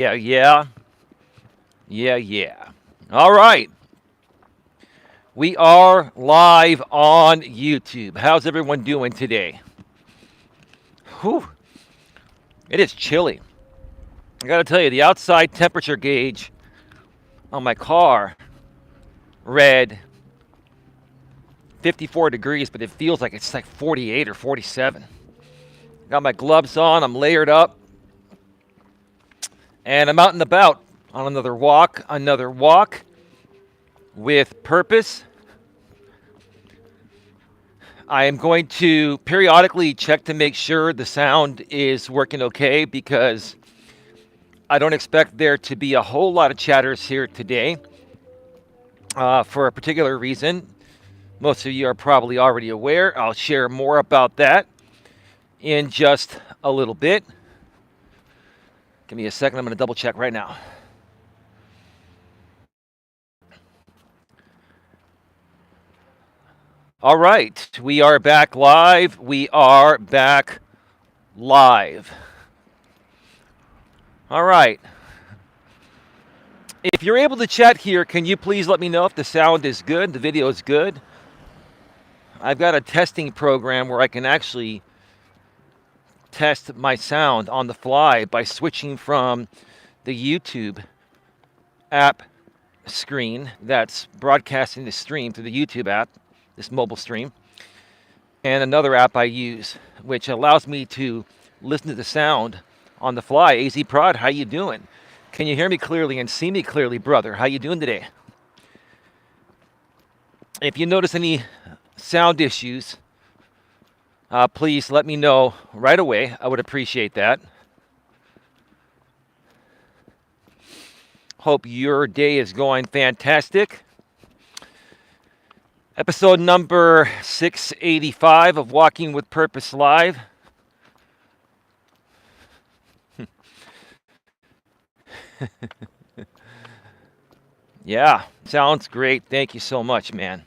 Yeah, yeah, yeah. All right. We are live on YouTube. How's everyone doing today? Whew, it is chilly. I gotta tell you, the outside temperature gauge on my car read 54 degrees, but it feels like it's like 48 or 47. Got my gloves on, I'm layered up, and I'm out and about on another walk with purpose. I am going to periodically check to make sure the sound is working okay because I don't expect there to be a whole lot of chatters here today for a particular reason. Most of you are probably already aware. I'll share more about that in just a little bit. Give me a second. I'm going to double check right now. All right. We are back live. We are back live. All right. If you're able to chat here, can you please let me know if the sound is good, the video is good? I've got a testing program where I can actually test my sound on the fly by switching from the YouTube app screen that's broadcasting the stream through the YouTube app, this mobile stream, and another app I use, which allows me to listen to the sound on the fly. AZ Prod, how you doing? Can you hear me clearly and see me clearly, brother? How you doing today? If you notice any sound issues, please let me know right away. I would appreciate that. Hope your day is going fantastic. Episode number 685 of Walking with Purpose Live. Yeah, sounds great. Thank you so much, man.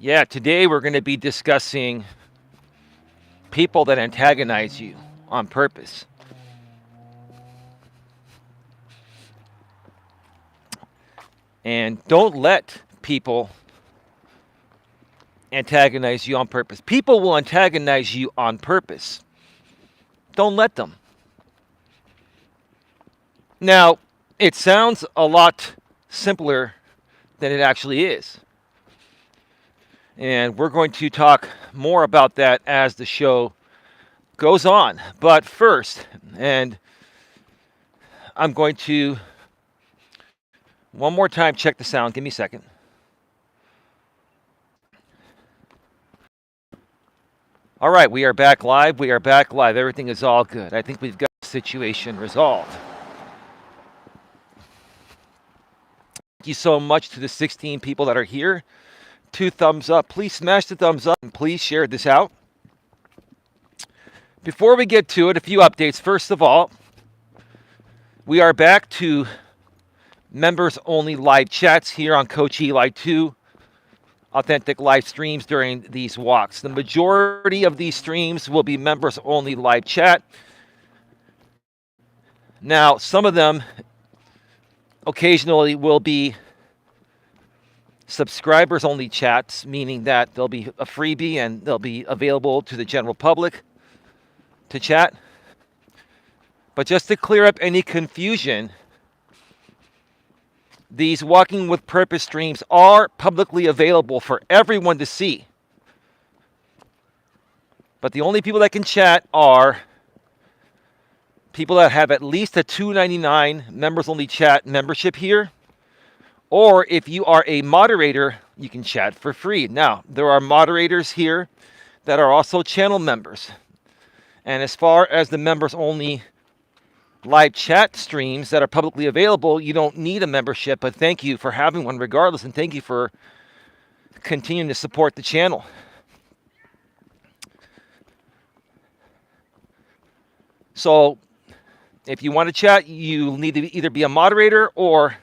Yeah, today we're going to be discussing people that antagonize you on purpose. And don't let people antagonize you on purpose. People will antagonize you on purpose. Don't let them. Now, it sounds a lot simpler than it actually is. And we're going to talk more about that as the show goes on. But first, and I'm going to one more time check the sound. Give me a second. All right, we are back live. We are back live. Everything is all good. I think we've got the situation resolved. Thank you so much to the 16 people that are here. 2 thumbs up. Please smash the thumbs up and please share this out. Before we get to it, a few updates. First of all, we are back to members-only live chats here on Coach Eli 2. Authentic live streams during these walks. The majority of these streams will be members-only live chat. Now, some of them occasionally will be subscribers-only chats, meaning that they'll be a freebie and they'll be available to the general public to chat. But just to clear up any confusion, these Walking with Purpose streams are publicly available for everyone to see. But the only people that can chat are people that have at least a $2.99 members-only chat membership here. Or if you are a moderator, you can chat for free. Now, there are moderators here that are also channel members. And as far as the members-only live chat streams that are publicly available, you don't need a membership, but thank you for having one regardless, and thank you for continuing to support the channel. So if you want to chat, you'll need to either be a moderator or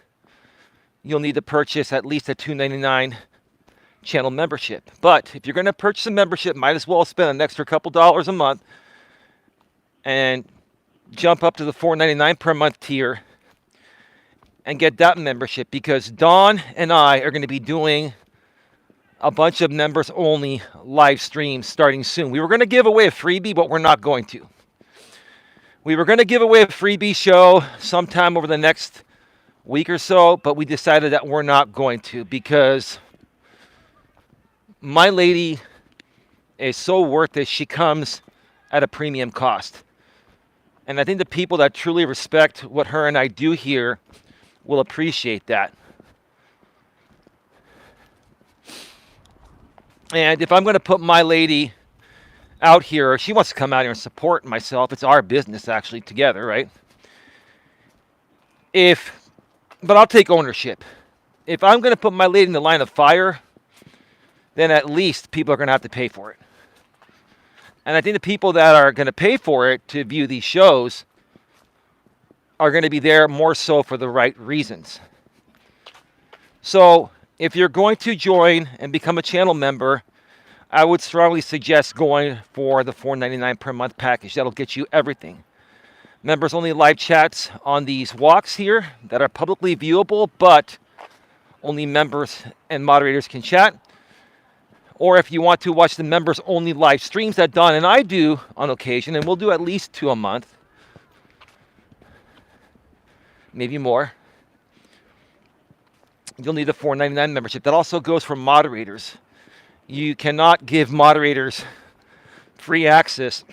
you'll need to purchase at least a $2.99 channel membership. But if you're going to purchase a membership, might as well spend an extra couple dollars a month and jump up to the $4.99 per month tier and get that membership, because Dawn and I are going to be doing a bunch of members only live streams starting soon. We were going to give away a freebie, but we're not going to. We were going to give away a freebie show sometime over the next week or so, but we decided that we're not going to, because my lady is so worth it. She comes at a premium cost. And I think the people that truly respect what her and I do here will appreciate that. And if I'm going to put my lady out here, or she wants to come out here and support myself, it's our business actually together, right? But I'll take ownership. If I'm going to put my lady in the line of fire, then at least people are going to have to pay for it. And I think the people that are going to pay for it to view these shows are going to be there more so for the right reasons. So if you're going to join and become a channel member, I would strongly suggest going for the $4.99 per month package. That'll get you everything. Members only live chats on these walks here that are publicly viewable, but only members and moderators can chat. Or if you want to watch the members only live streams that Don and I do on occasion, and we'll do at least 2 a month, maybe more, you'll need a $4.99 membership. That also goes for moderators. You cannot give moderators free access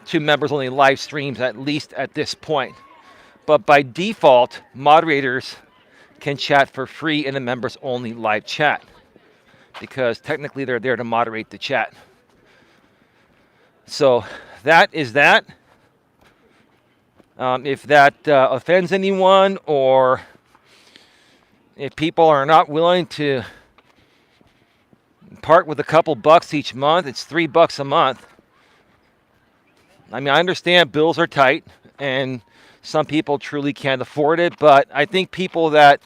to members only live streams, at least at this point. But by default, moderators can chat for free in a members only live chat, because technically they're there to moderate the chat. So that is that. If that offends anyone, or if people are not willing to part with a couple bucks each month, it's $3 a month. I mean, I understand bills are tight and some people truly can't afford it, but I think people that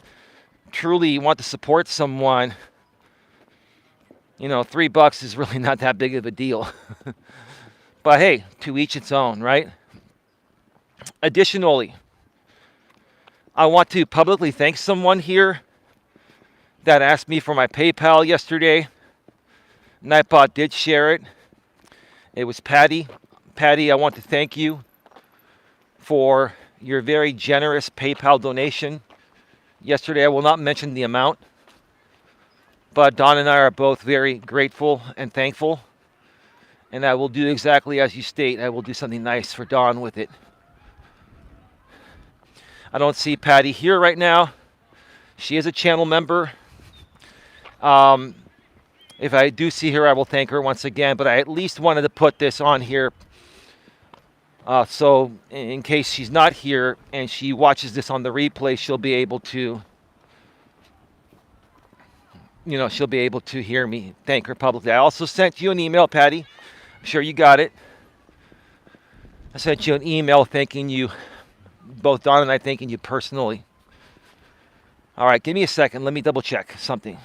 truly want to support someone, $3 is really not that big of a deal. But hey, to each its own, right? Additionally, I want to publicly thank someone here that asked me for my PayPal yesterday. Nightbot did share it. It was Patty. Patty, I want to thank you for your very generous PayPal donation yesterday. I will not mention the amount, but Don and I are both very grateful and thankful, and I will do exactly as you state. I will do something nice for Don with it. I don't see Patty here right now. She is a channel member. If I do see her, I will thank her once again, but I at least wanted to put this on here so in case she's not here and she watches this on the replay, she'll be able to, she'll be able to hear me thank her publicly. I also sent you an email, Patty. I'm sure you got it. I sent you an email thanking you, both Don and I thanking you personally. All right, give me a second. Let me double check something.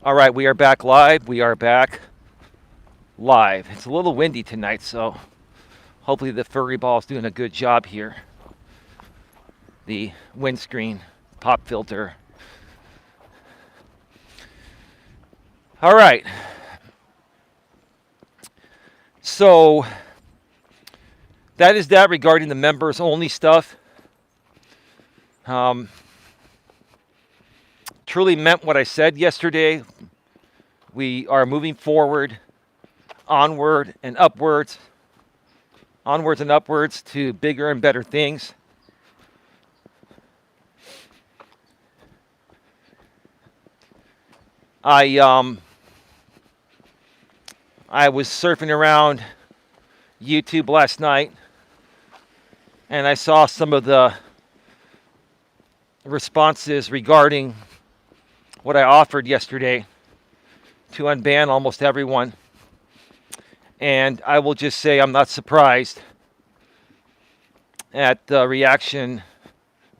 All right, we are back live. We are back live. It's a little windy tonight, so hopefully the furry ball is doing a good job here. The windscreen pop filter. All right. So that is that regarding the members only stuff. Truly meant what I said yesterday. We are moving forward, onward and upwards to bigger and better things. I was surfing around YouTube last night, and I saw some of the responses regarding what I offered yesterday to unban almost everyone. And I will just say I'm not surprised at the reaction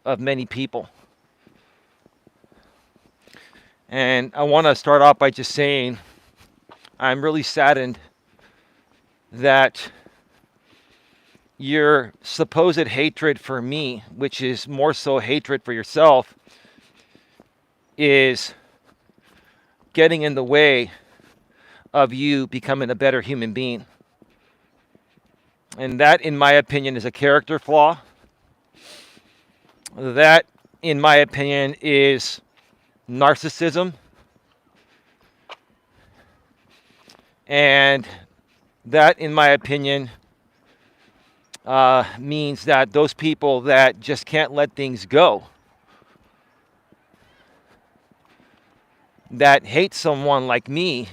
of many people. And I want to start off by just saying I'm really saddened that your supposed hatred for me, which is more so hatred for yourself, is getting in the way of you becoming a better human being. And that, in my opinion, is a character flaw. That, in my opinion, is narcissism. And that, in my opinion, means that those people that just can't let things go, that hate someone like me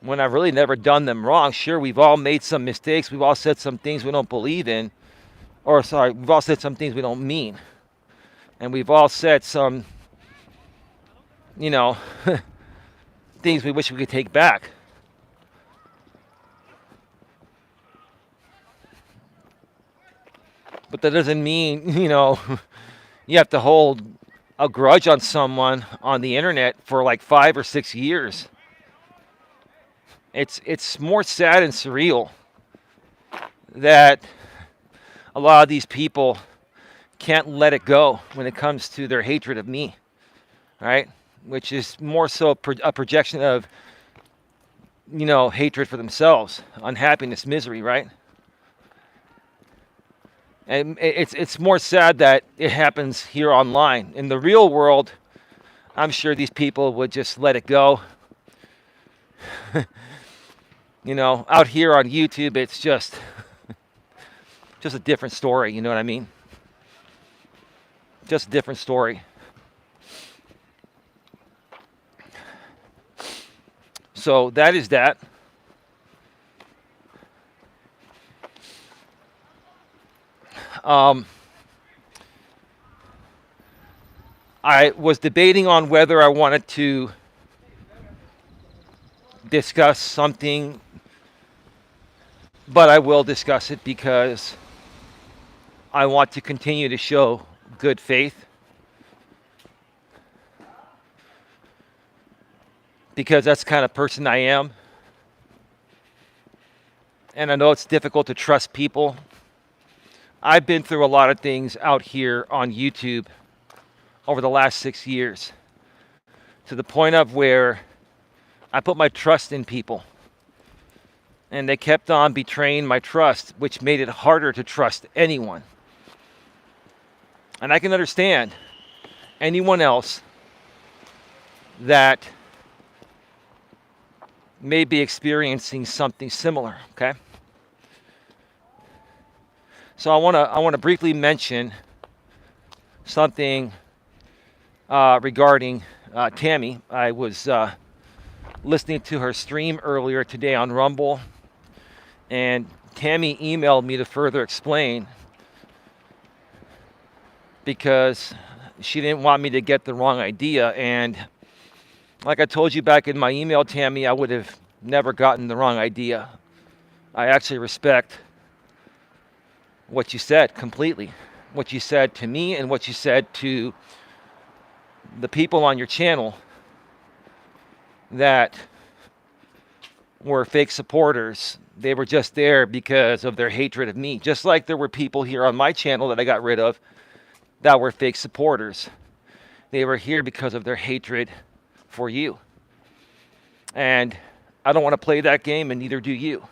when I've really never done them wrong. Sure, we've all made some mistakes. We've all said some things we don't believe in. Or, sorry, we've all said some things we don't mean. And we've all said some, things we wish we could take back. But that doesn't mean, you have to hold a grudge on someone on the internet for like 5 or 6 years. It's more sad and surreal that a lot of these people can't let it go when it comes to their hatred of me, right? Which is more so a projection of, hatred for themselves, unhappiness, misery, right? And it's more sad that it happens here online. In the real world, I'm sure these people would just let it go. Out here on YouTube, it's just a different story, you know what I mean? Just a different story. So that is that. I was debating on whether I wanted to discuss something, but I will discuss it because I want to continue to show good faith. Because that's the kind of person I am. And I know it's difficult to trust people. I've been through a lot of things out here on YouTube over the last 6 years, to the point of where I put my trust in people. And they kept on betraying my trust, which made it harder to trust anyone. And I can understand anyone else that may be experiencing something similar, okay? So I want to briefly mention something regarding Tammy. I was listening to her stream earlier today on Rumble, and Tammy emailed me to further explain because she didn't want me to get the wrong idea. And like I told you back in my email, Tammy, I would have never gotten the wrong idea. I actually respect what you said completely. What you said to me and what you said to the people on your channel that were fake supporters. They were just there because of their hatred of me. Just like there were people here on my channel that I got rid of that were fake supporters. They were here because of their hatred for you. And I don't want to play that game, and neither do you.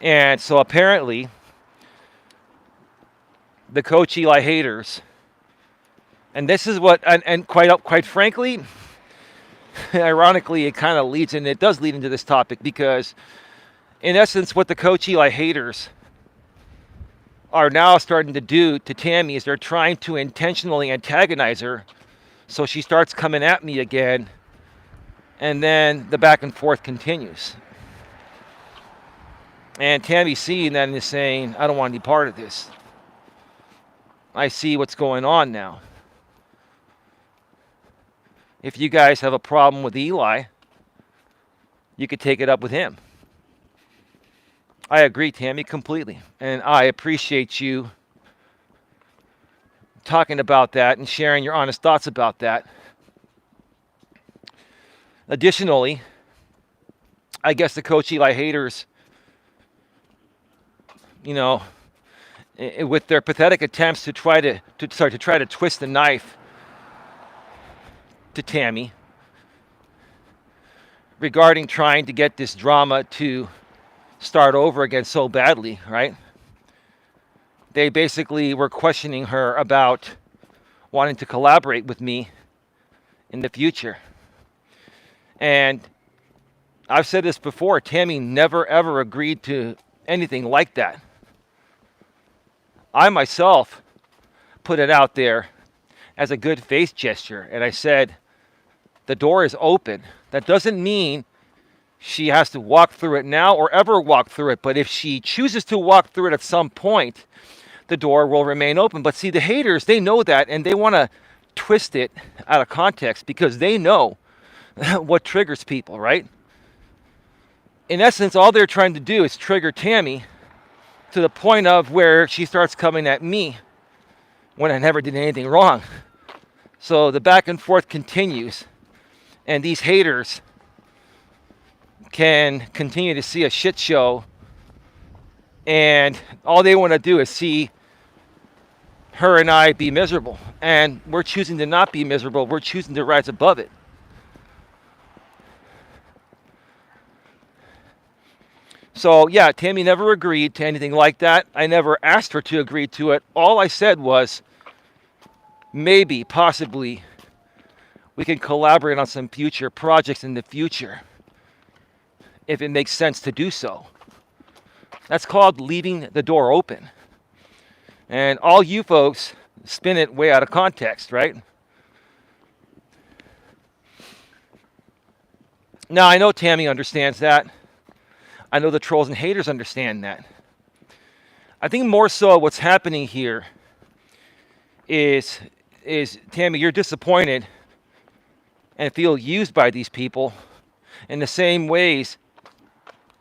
And so apparently, the Coach Eli haters, and this is what, and quite frankly, ironically, it kind of leads, and it does lead into this topic, because in essence, what the Coach Eli haters are now starting to do to Tammy is they're trying to intentionally antagonize her so she starts coming at me again, and then the back and forth continues. And Tammy's seeing that and is saying, I don't want to be part of this. I see what's going on now. If you guys have a problem with Eli, you could take it up with him. I agree, Tammy, completely. And I appreciate you talking about that and sharing your honest thoughts about that. Additionally, I guess the Coach Eli haters, you know, with their pathetic attempts to try to twist the knife to Tammy regarding trying to get this drama to start over again so badly, right? They basically were questioning her about wanting to collaborate with me in the future. And I've said this before, Tammy never ever agreed to anything like that. I myself put it out there as a good faith gesture, and I said, the door is open. That doesn't mean she has to walk through it now or ever walk through it, but if she chooses to walk through it at some point, the door will remain open. But see, the haters, they know that, and they want to twist it out of context because they know what triggers people, right? In essence, all they're trying to do is trigger Tammy to the point of where she starts coming at me when I never did anything wrong. So the back and forth continues, and these haters can continue to see a shit show, and all they want to do is see her and I be miserable. And we're choosing to not be miserable. We're choosing to rise above it. So yeah, Tammy never agreed to anything like that. I never asked her to agree to it. All I said was, maybe, possibly, we can collaborate on some future projects in the future, if it makes sense to do so. That's called leaving the door open. And all you folks spin it way out of context, right? Now, I know Tammy understands that. I know the trolls and haters understand that. I think more so what's happening here is Tammy, you're disappointed and feel used by these people in the same ways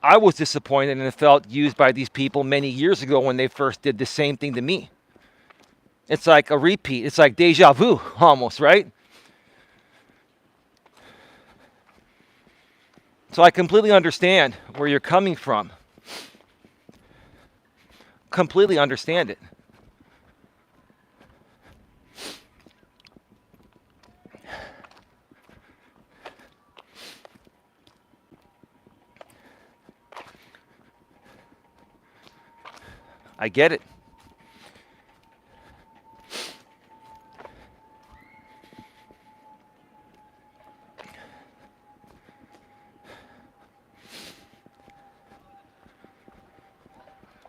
I was disappointed and felt used by these people many years ago when they first did the same thing to me. It's like a repeat. It's like deja vu almost, right? So I completely understand where you're coming from. Completely understand it. I get it.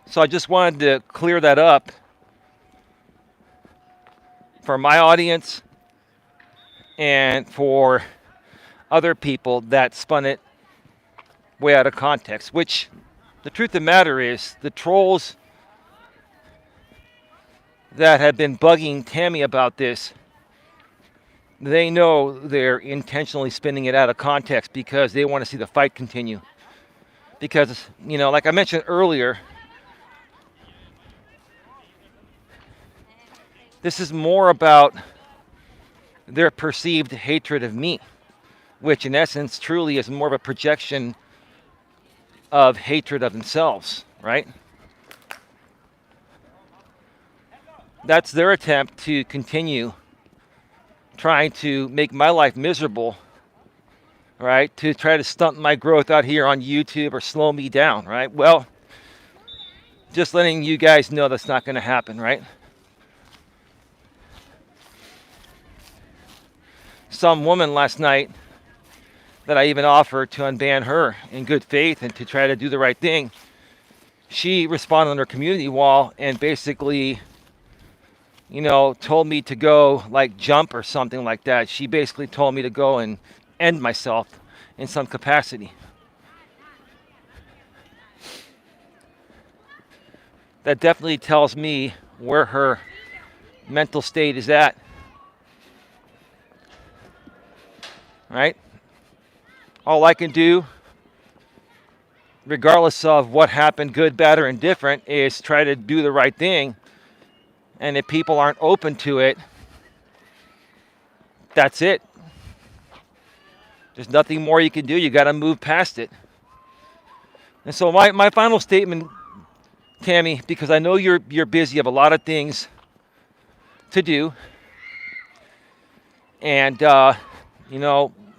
So I just wanted to clear that up for my audience and for other people that spun it way out of context, which the truth of the matter is the trolls that have been bugging Tammy about this, they know they're intentionally spinning it out of context because they want to see the fight continue. Because, like I mentioned earlier, this is more about their perceived hatred of me, which in essence truly is more of a projection of hatred of themselves, right? That's their attempt to continue trying to make my life miserable, right? To try to stunt my growth out here on YouTube or slow me down, right? Well, just letting you guys know that's not going to happen, right? Some woman last night that I even offered to unban her in good faith and to try to do the right thing, she responded on her community wall and basically, told me to go jump or something like that. She basically told me to go and end myself in some capacity. That definitely tells me where her mental state is at. Right? All I can do, regardless of what happened, good, bad, or indifferent, is try to do the right thing And if people aren't open to it, that's it. There's nothing more you can do. You got to move past it. And so my final statement, Tammy, because I know you're busy, you have a lot of things to do. And,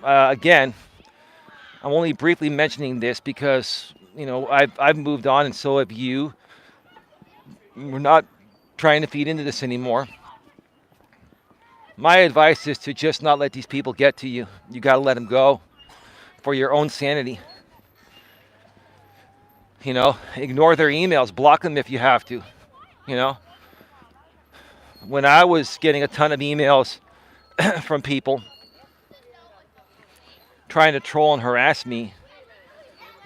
again, I'm only briefly mentioning this because, I've moved on and so have you. We're not trying to feed into this anymore. My advice is to just not let these people get to you. You got to let them go for your own sanity. Ignore their emails, block them if you have to. When I was getting a ton of emails from people trying to troll and harass me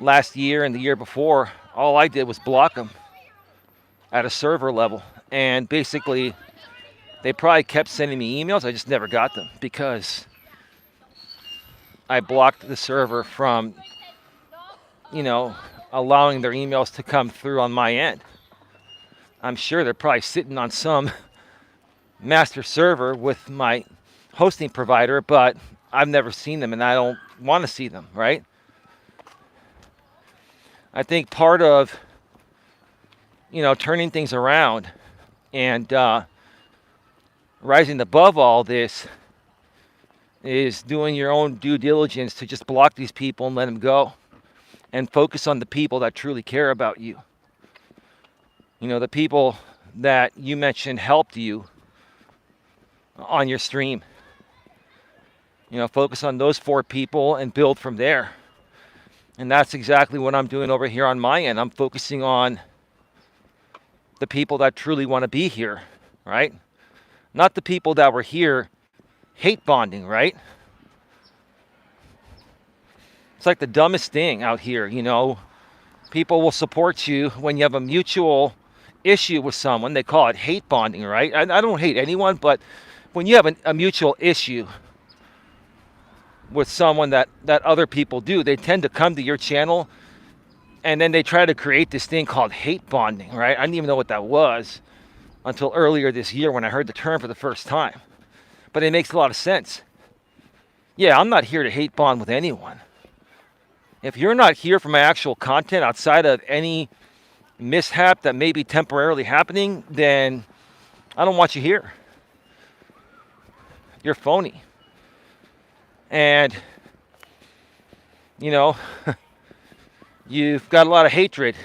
last year and the year before, all I did was block them at a server level. And basically, they probably kept sending me emails. I just never got them because I blocked the server from, allowing their emails to come through on my end. I'm sure they're probably sitting on some master server with my hosting provider, but I've never seen them and I don't want to see them, right? I think part of, turning things around and rising above all this is doing your own due diligence to just block these people and let them go and focus on the people that truly care about you. The people that you mentioned helped you on your stream. Focus on those 4 people and build from there. And that's exactly what I'm doing over here on my end. I'm focusing on the people that truly want to be here, right? Not the people that were here hate bonding, right? It's like the dumbest thing out here, People will support you when you have a mutual issue with someone. They call it hate bonding, right? I don't hate anyone, but when you have a mutual issue with someone that other people do, they tend to come to your channel and then they try to create this thing called hate bonding, right? I didn't even know what that was until earlier this year when I heard the term for the first time. But it makes a lot of sense. Yeah, I'm not here to hate bond with anyone. If you're not here for my actual content outside of any mishap that may be temporarily happening, then I don't want you here. You're phony. And, you've got a lot of hatred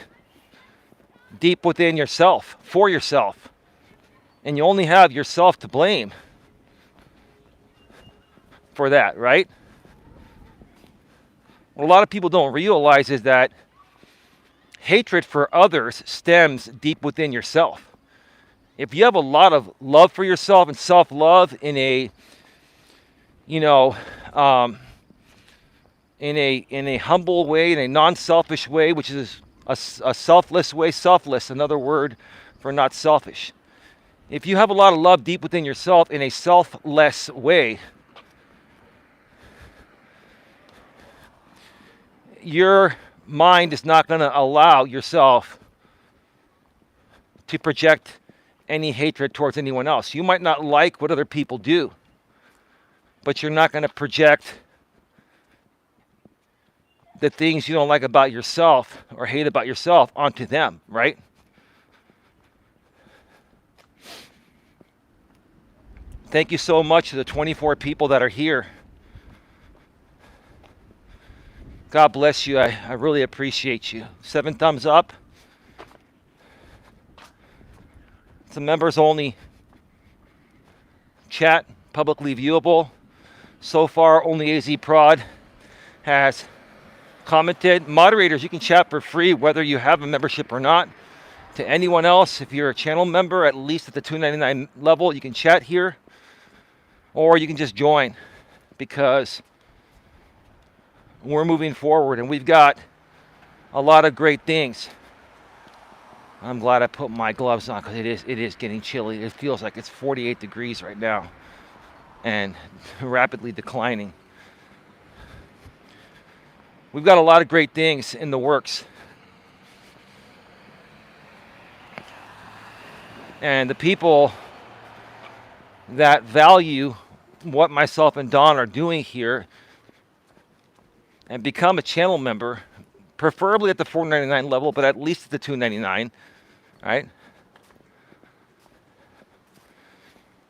deep within yourself, for yourself. And you only have yourself to blame for that, right? What a lot of people don't realize is that hatred for others stems deep within yourself. If you have a lot of love for yourself and self-love in a humble way, in a non-selfish way, which is a selfless way, another word for not selfish. If you have a lot of love deep within yourself in a selfless way, your mind is not going to allow yourself to project any hatred towards anyone else. You might not like what other people do, but you're not going to project the things you don't like about yourself or hate about yourself onto them, right? Thank you so much to the 24 people that are here. God bless you. I really appreciate you. 7 thumbs up. It's a members only chat, publicly viewable. So far, only AZ Prod has commented. Moderators, you can chat for free whether you have a membership or not. To anyone else, if you're a channel member, at least at the $2.99 level, you can chat here. Or you can just join because we're moving forward and we've got a lot of great things. I'm glad I put my gloves on because it is getting chilly. It feels like it's 48 degrees right now and rapidly declining. We've got a lot of great things in the works. And the people that value what myself and Don are doing here and become a channel member, preferably at the $4.99 level, but at least at the $2.99, right?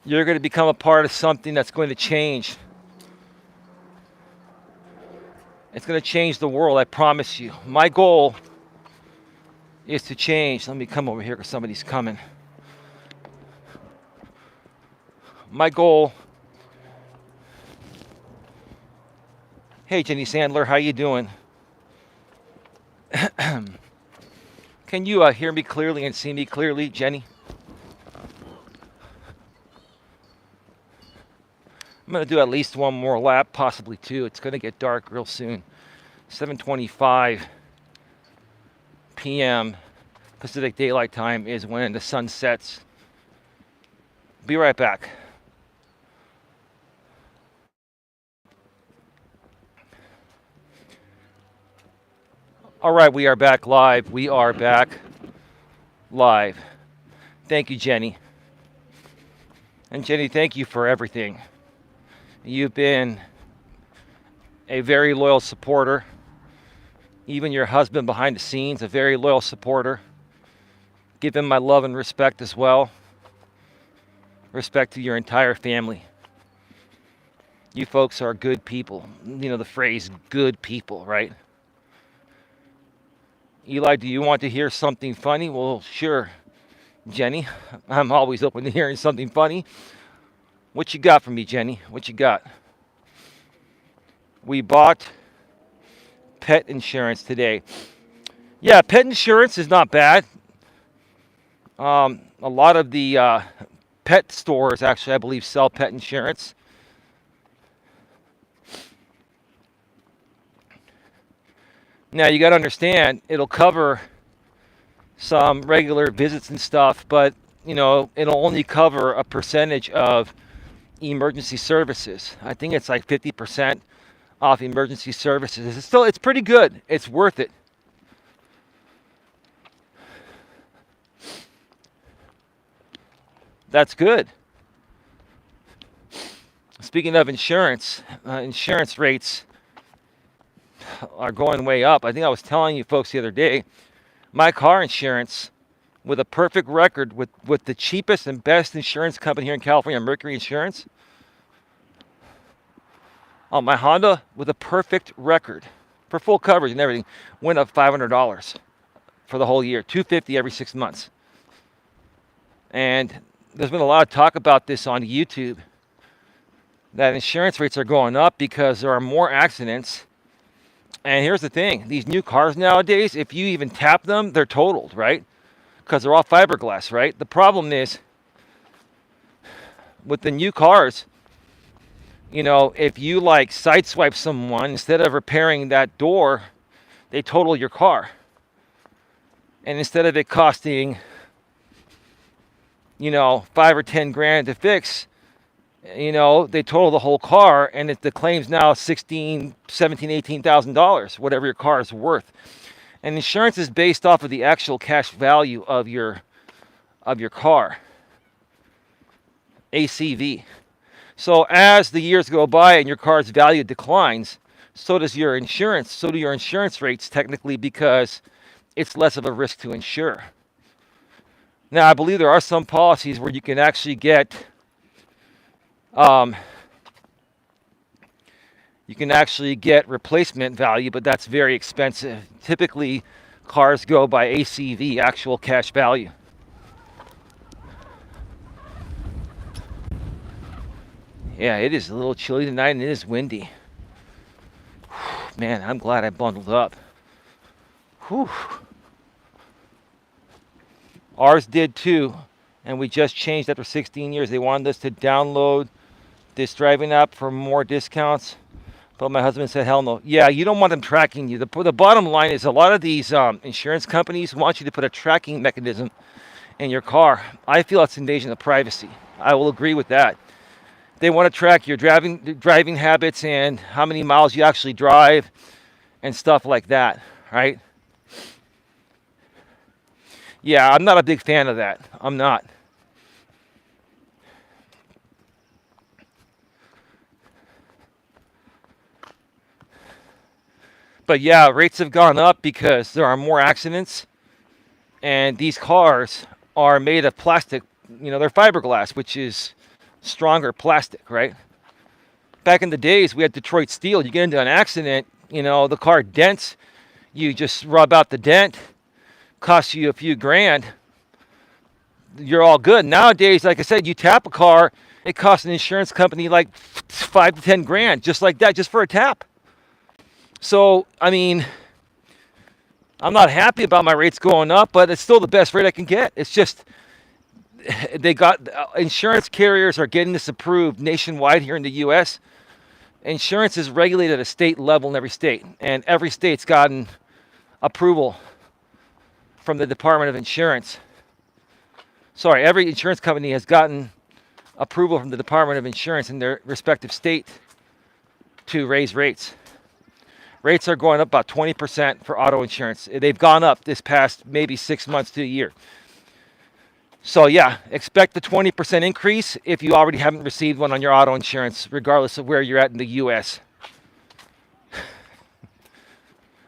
You're going to become a part of something that's going to change. It's going to change the world, I promise you. My goal is to change. Let me come over here because somebody's coming. My goal. Hey, Jenny Sandler, how you doing? Can you hear me clearly and see me clearly, Jenny? I'm going to do at least one more lap, possibly two. It's going to get dark real soon. 7:25 p.m. Pacific Daylight Time is when the sun sets. Be right back. All right, we are back live. We are back live. Thank you, Jenny. And Jenny, thank you for everything. You've been a very loyal supporter. Even your husband behind the scenes, a very loyal supporter. Give him my love and respect as well. Respect to your entire family. You folks are good people. You know the phrase, good people, right? Eli, do you want to hear something funny? Well, sure, Jenny. I'm always open to hearing something funny. What you got for me, Jenny? What you got? We bought pet insurance today. Yeah, pet insurance is not bad. A lot of the pet stores actually, I believe, sell pet insurance. Now, you got to understand, it'll cover some regular visits and stuff, but, you know, it'll only cover a percentage of emergency services. I think it's like 50% off emergency services. It's pretty good. It's worth it. That's good. Speaking of insurance, insurance rates are going way up. I think I was telling you folks the other day, my car insurance with a perfect record with the cheapest and best insurance company here in California, Mercury Insurance. On my Honda with a perfect record for full coverage and everything, went up $500 for the whole year, $250 every 6 months. And there's been a lot of talk about this on YouTube, that insurance rates are going up because there are more accidents. And here's the thing, these new cars nowadays, if you even tap them, they're totaled, right? Because they're all fiberglass, right? The problem is, with the new cars, you know, if you like sideswipe someone, instead of repairing that door, they total your car. And instead of it costing, you know, 5 or 10 grand to fix, you know, they total the whole car, and the claim's now $16,000, $17,000, $18,000, whatever your car is worth. And insurance is based off of the actual cash value of your car, ACV. So as the years go by and your car's value declines, so does your insurance. So do your insurance rates technically, because it's less of a risk to insure. Now, I believe there are some policies where you can actually get replacement value, but that's very expensive. Typically, cars go by ACV, actual cash value. Yeah, it is a little chilly tonight, and it is windy. Man, I'm glad I bundled up. Whew. Ours did too, and we just changed after 16 years. They wanted us to download this driving app for more discounts, but my husband said, hell no. Yeah, you don't want them tracking you. The bottom line is, a lot of these insurance companies want you to put a tracking mechanism in your car. I feel it's invasion of privacy. I will agree with that. They want to track your driving habits and how many miles you actually drive and stuff like that, right? Yeah, I'm not a big fan of that. I'm not. But yeah, rates have gone up because there are more accidents, and these cars are made of plastic. They're fiberglass, which is stronger plastic, right? Back in the days, we had Detroit steel. You get into an accident, the car dents. You just rub out the dent, costs you a few grand. You're all good. Nowadays, like I said, you tap a car, it costs an insurance company like 5 to 10 grand, just like that, just for a tap. So, I mean, I'm not happy about my rates going up, but it's still the best rate I can get. It's just insurance carriers are getting this approved nationwide here in the U.S. Insurance is regulated at a state level in every state, and every state's gotten approval from the Department of Insurance. Sorry, every insurance company has gotten approval from the Department of Insurance in their respective state to raise rates. Rates are going up about 20% for auto insurance. They've gone up this past maybe 6 months to a year. So yeah, expect the 20% increase if you already haven't received one on your auto insurance, regardless of where you're at in the U.S.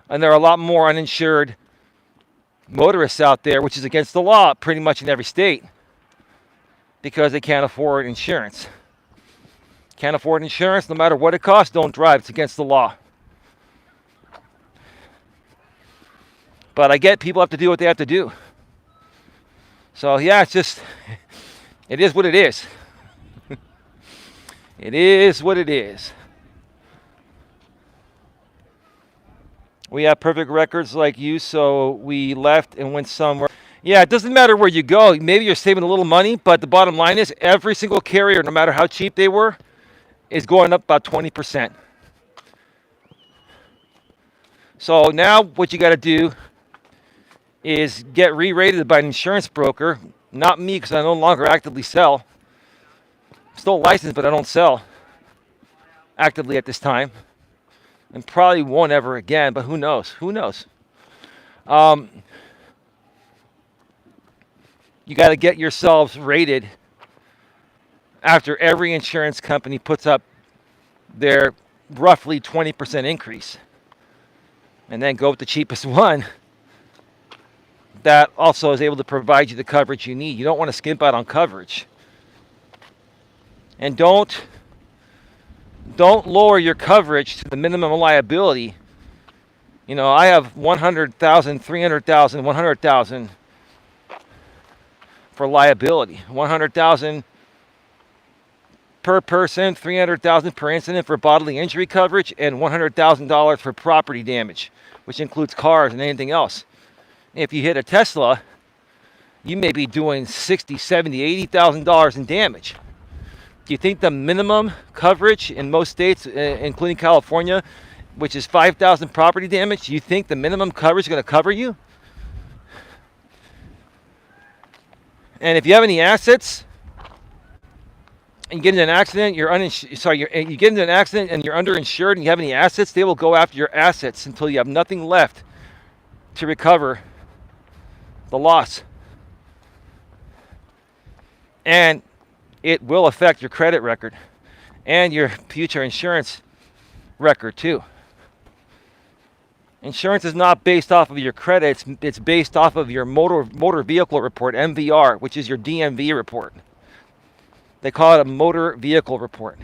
And there are a lot more uninsured motorists out there, which is against the law pretty much in every state, because they can't afford insurance. Can't afford insurance, no matter what it costs, don't drive. It's against the law. But I get people have to do what they have to do. So yeah, it is what it is. It is what it is. We have perfect records like you, so we left and went somewhere. Yeah, it doesn't matter where you go. Maybe you're saving a little money, but the bottom line is every single carrier, no matter how cheap they were, is going up about 20%. So now what you got to do is get re-rated by an insurance broker. Not me, because I no longer actively sell. I'm still licensed, but I don't sell actively at this time. And probably won't ever again, but who knows? Who knows? You got to get yourselves rated after every insurance company puts up their roughly 20% increase. And then go with the cheapest one that also is able to provide you the coverage you need. You don't want to skimp out on coverage. And don't lower your coverage to the minimum liability. I have 100,000, 300,000, 100,000 for liability. 100,000 per person, 300,000 per incident for bodily injury coverage, and $100,000 for property damage, which includes cars and anything else. If you hit a Tesla, you may be doing $60,000, $70,000, $80,000 in damage. Do you think the minimum coverage in most states, including California, which is 5,000 property damage, do you think the minimum coverage is going to cover you? And if you have any assets, and you get into an accident, you get into an accident and you're underinsured, and you have any assets, they will go after your assets until you have nothing left to recover the loss. And it will affect your credit record and your future insurance record too. Insurance is not based off of your credit, it's based off of your motor vehicle report, MVR, which is your DMV report. They call it a motor vehicle report.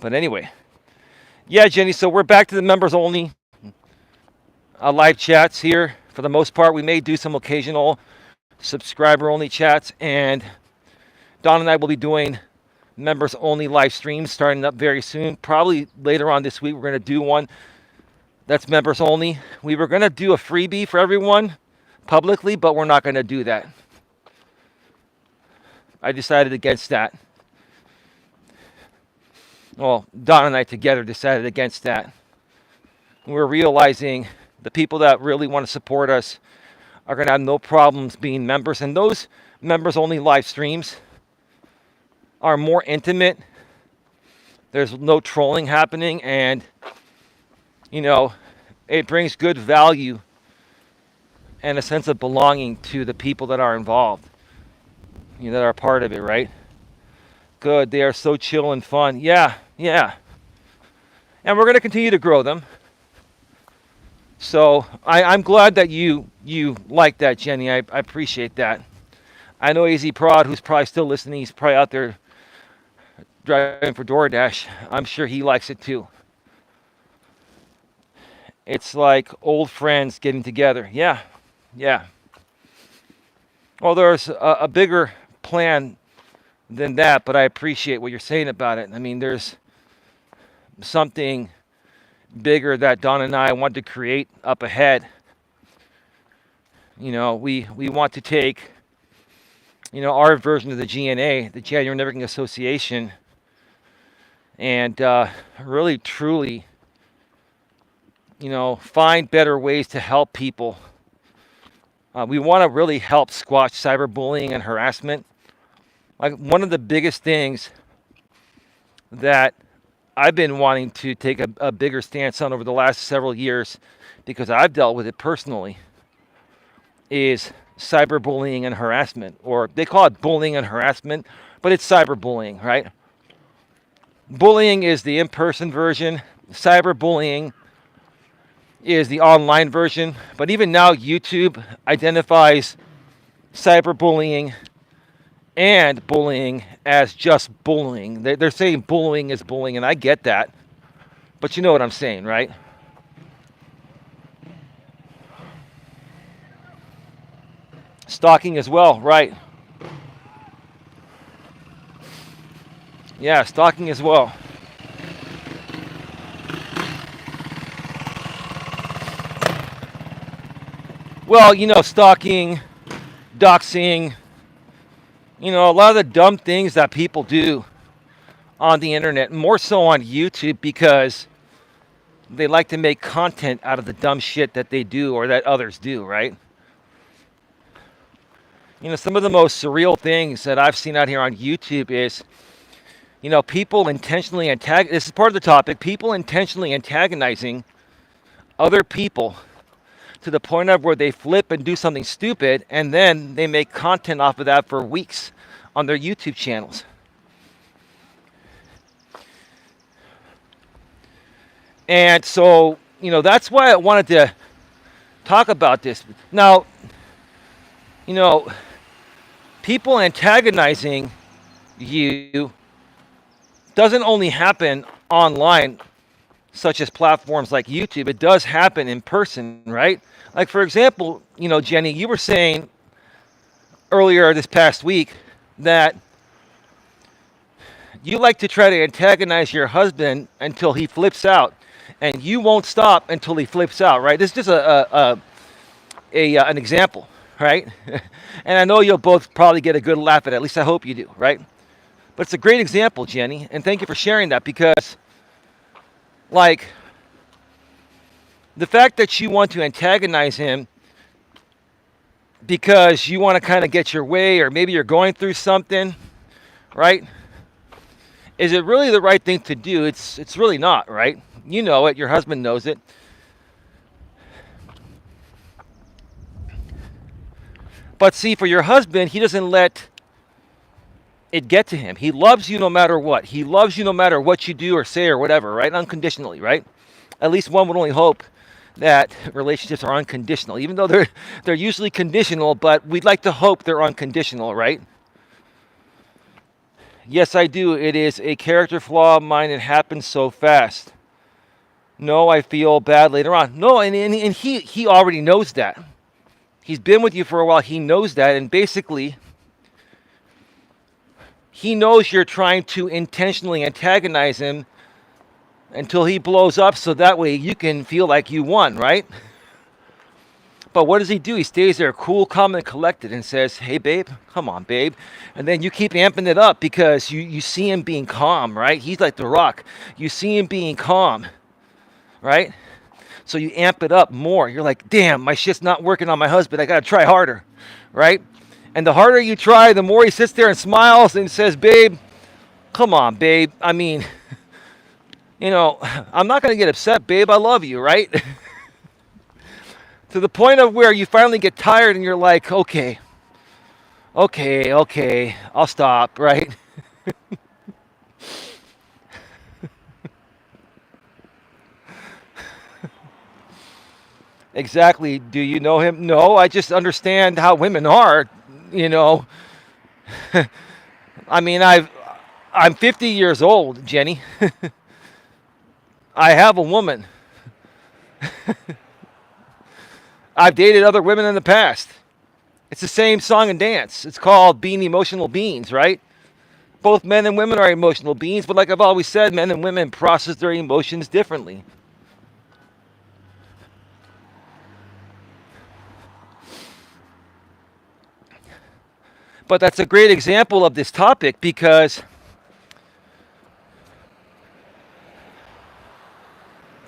But anyway, yeah, Jenny, so we're back to the members only live chats here. For the most part, we may do some occasional subscriber only chats, and Don and I will be doing members only live streams starting up very soon. Probably later on this week, we're going to do one that's members only. We were going to do a freebie for everyone publicly, but we're not going to do that. I decided against that. Well, Don and I together decided against that. We're realizing the people that really want to support us are going to have no problems being members. And those members only live streams are more intimate. There's no trolling happening, and it brings good value and a sense of belonging to the people that are involved. that are part of it, right? Good. They are so chill and fun. Yeah, yeah. And we're going to continue to grow them. So I'm glad that you like that, Jenny. I appreciate that. I know AZ Prod, who's probably still listening, he's probably out there driving for DoorDash. I'm sure he likes it too. It's like old friends getting together. Yeah, yeah. Well, there's a bigger plan than that, but I appreciate what you're saying about it. I mean, there's something bigger that Don and I want to create up ahead. We want to take, our version of the GNA, the January Networking Association, and really, truly, find better ways to help people. We want to really help squash cyberbullying and harassment. Like, one of the biggest things that I've been wanting to take a bigger stance on over the last several years, because I've dealt with it personally, is cyberbullying and harassment. Or they call it bullying and harassment, but it's cyberbullying, right? Bullying is the in-person version. Cyberbullying is the online version. But even now, YouTube identifies cyberbullying and bullying as just bullying. They're saying bullying is bullying, and I get that. But you know what I'm saying, right? Stalking as well, right? Yeah, stalking as well. Well, stalking, doxing, a lot of the dumb things that people do on the internet, more so on YouTube, because they like to make content out of the dumb shit that they do or that others do, right? Some of the most surreal things that I've seen out here on YouTube is, people intentionally this is part of the topic, people intentionally antagonizing other people to the point of where they flip and do something stupid, and then they make content off of that for weeks on their YouTube channels. And so, that's why I wanted to talk about this. Now, people antagonizing you doesn't only happen online, such as platforms like YouTube. It does happen in person, right? Like, for example, Jenny, you were saying earlier this past week that you like to try to antagonize your husband until he flips out, and you won't stop until he flips out, right? This is just an example, right? And I know you'll both probably get a good laugh at it. At least I hope you do, right? But it's a great example, Jenny, and thank you for sharing that, because, like, the fact that you want to antagonize him because you want to kind of get your way, or maybe you're going through something, right? Is it really the right thing to do? It's really not, right? You know it. Your husband knows it. But see, for your husband, he doesn't let it get to him. He loves you no matter what. He loves you no matter what you do or say or whatever, right? Unconditionally, right? At least one would only hope that relationships are unconditional, even though they're usually conditional, but we'd like to hope they're unconditional, right? Yes, I do. It is a character flaw of mine. It happens so fast. No, I feel bad later on. No, and he already knows that. He's been with you for a while. He knows that, and basically, he knows you're trying to intentionally antagonize him until he blows up, so that way you can feel like you won, right? But what does he do? He stays there cool, calm, and collected and says, hey, babe, come on, babe. And then you keep amping it up because you see him being calm, right? He's like the Rock. You see him being calm, right? So you amp it up more. You're like, damn, my shit's not working on my husband. I got to try harder, right? And the harder you try, the more he sits there and smiles and says, babe, come on, babe. I mean, I'm not going to get upset, babe. I love you, right? To the point of where you finally get tired and you're like, okay, Okay, I'll stop, right? Exactly. Do you know him? No, I just understand how women are, you know. I mean, I'm 50 years old, Jenny. I have a woman. I've dated other women in the past. It's the same song and dance. It's called Being Emotional Beings, right? Both men and women are emotional beings, but like I've always said, men and women process their emotions differently. But that's a great example of this topic because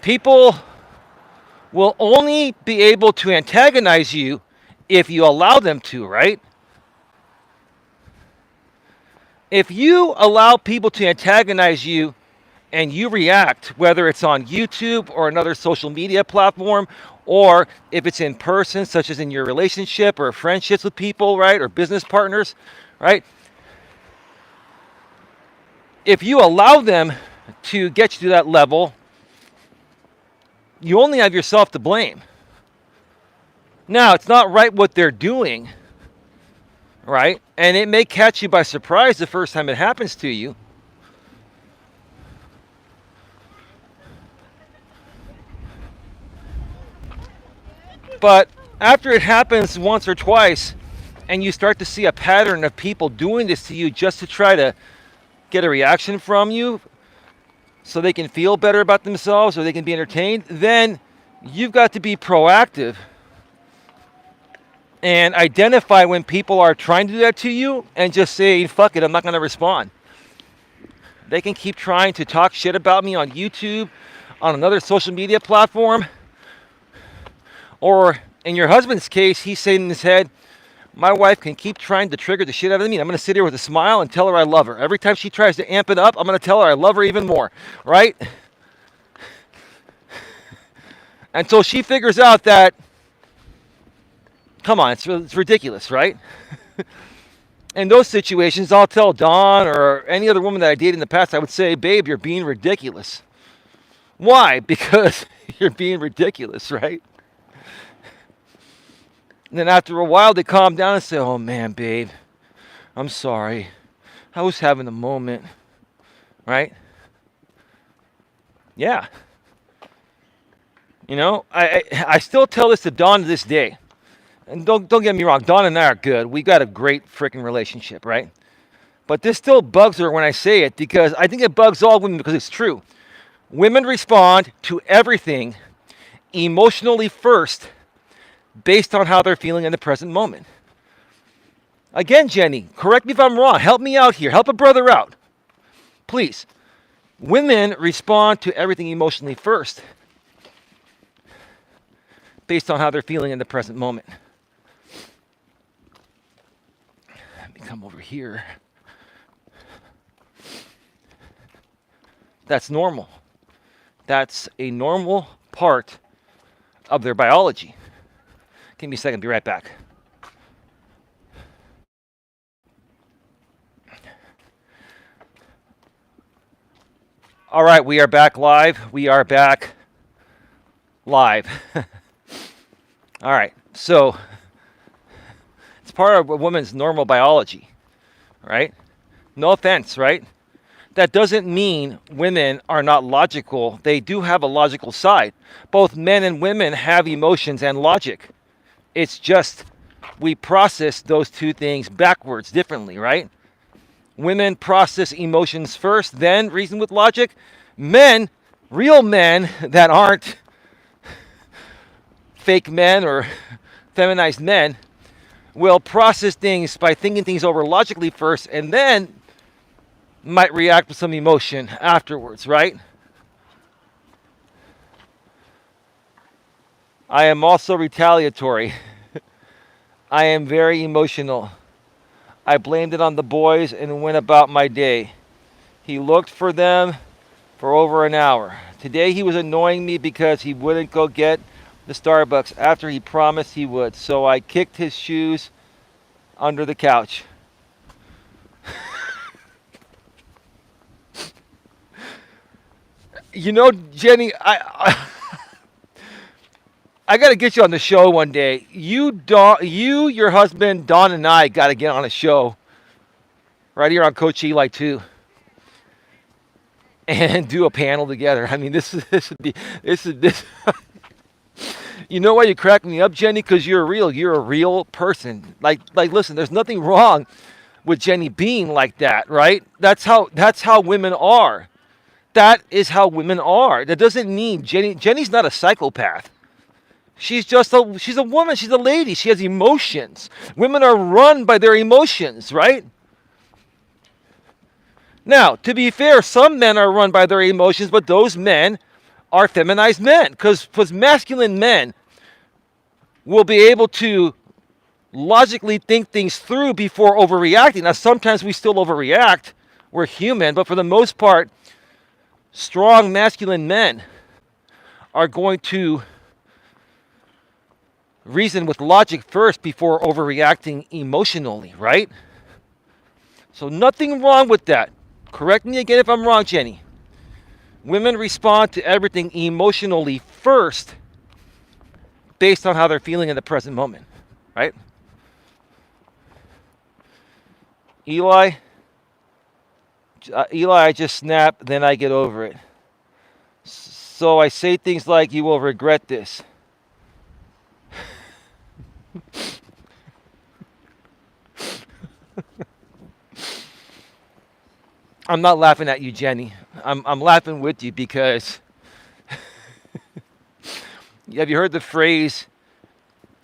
people will only be able to antagonize you if you allow them to, right? If you allow people to antagonize you and you react, whether it's on YouTube or another social media platform, or if it's in person, such as in your relationship or friendships with people, right, or business partners, right? If you allow them to get you to that level, you only have yourself to blame. Now, it's not right what they're doing, right? And it may catch you by surprise the first time it happens to you. But after it happens once or twice, and you start to see a pattern of people doing this to you just to try to get a reaction from you so they can feel better about themselves or they can be entertained, then you've got to be proactive and identify when people are trying to do that to you and just say, fuck it, I'm not going to respond. They can keep trying to talk shit about me on YouTube, on another social media platform, or in your husband's case, he's saying in his head, my wife can keep trying to trigger the shit out of me. I'm going to sit here with a smile and tell her I love her. Every time she tries to amp it up, I'm going to tell her I love her even more, right? Until she figures out that, come on, it's ridiculous, right? In those situations, I'll tell Dawn or any other woman that I dated in the past, I would say, babe, you're being ridiculous. Why? Because you're being ridiculous, right? And then after a while, they calm down and say, oh man, babe, I'm sorry. I was having a moment, right? Yeah. You know, I still tell this to Dawn to this day. And don't get me wrong, Dawn and I are good. We got a great freaking relationship, right? But this still bugs her when I say it because I think it bugs all women because it's true. Women respond to everything emotionally first based on how they're feeling in the present moment. Again, Jenny, correct me if I'm wrong. Help me out here. Help a brother out. Please. Women respond to everything emotionally first based on how they're feeling in the present moment. Let me come over here. That's normal. That's a normal part of their biology. Give me a second, be right back. All right, we are back live. We are back live. All right, so it's part of a woman's normal biology, right? No offense, right? That doesn't mean women are not logical. They do have a logical side. Both men and women have emotions and logic. It's just we process those two things backwards differently, right? Women process emotions first, then reason with logic. Men, real men that aren't fake men or feminized men, will process things by thinking things over logically first and then might react with some emotion afterwards, right? I am also retaliatory. I am very emotional. I blamed it on the boys and went about my day. He looked for them for over an hour. Today he was annoying me because he wouldn't go get the Starbucks after he promised he would. So I kicked his shoes. under the couch. You know, Jenny, I got to get you on the show one day. Your husband, Don, and I got to get on a show right here on Coach Eli too, and do a panel together. I mean, this would be this. You know why you crack me up, Jenny? Because you're real. You're a real person. Listen, there's nothing wrong with Jenny being like that, right? That's how women are. That is how women are. That doesn't mean Jenny's not a psychopath. She's a woman. She's a lady. She has emotions. Women are run by their emotions, right? Now, to be fair, some men are run by their emotions, but those men are feminized men, because masculine men will be able to logically think things through before overreacting. Now, sometimes we still overreact. We're human, but for the most part, strong masculine men are going to reason with logic first before overreacting emotionally, right? So nothing wrong with that. Correct me again if I'm wrong, Jenny. Women respond to everything emotionally first based on how they're feeling in the present moment, right? Eli, I just snap, then I get over it. So I say things like, you will regret this. I'm not laughing at you, Jenny. I'm laughing with you because have you heard the phrase,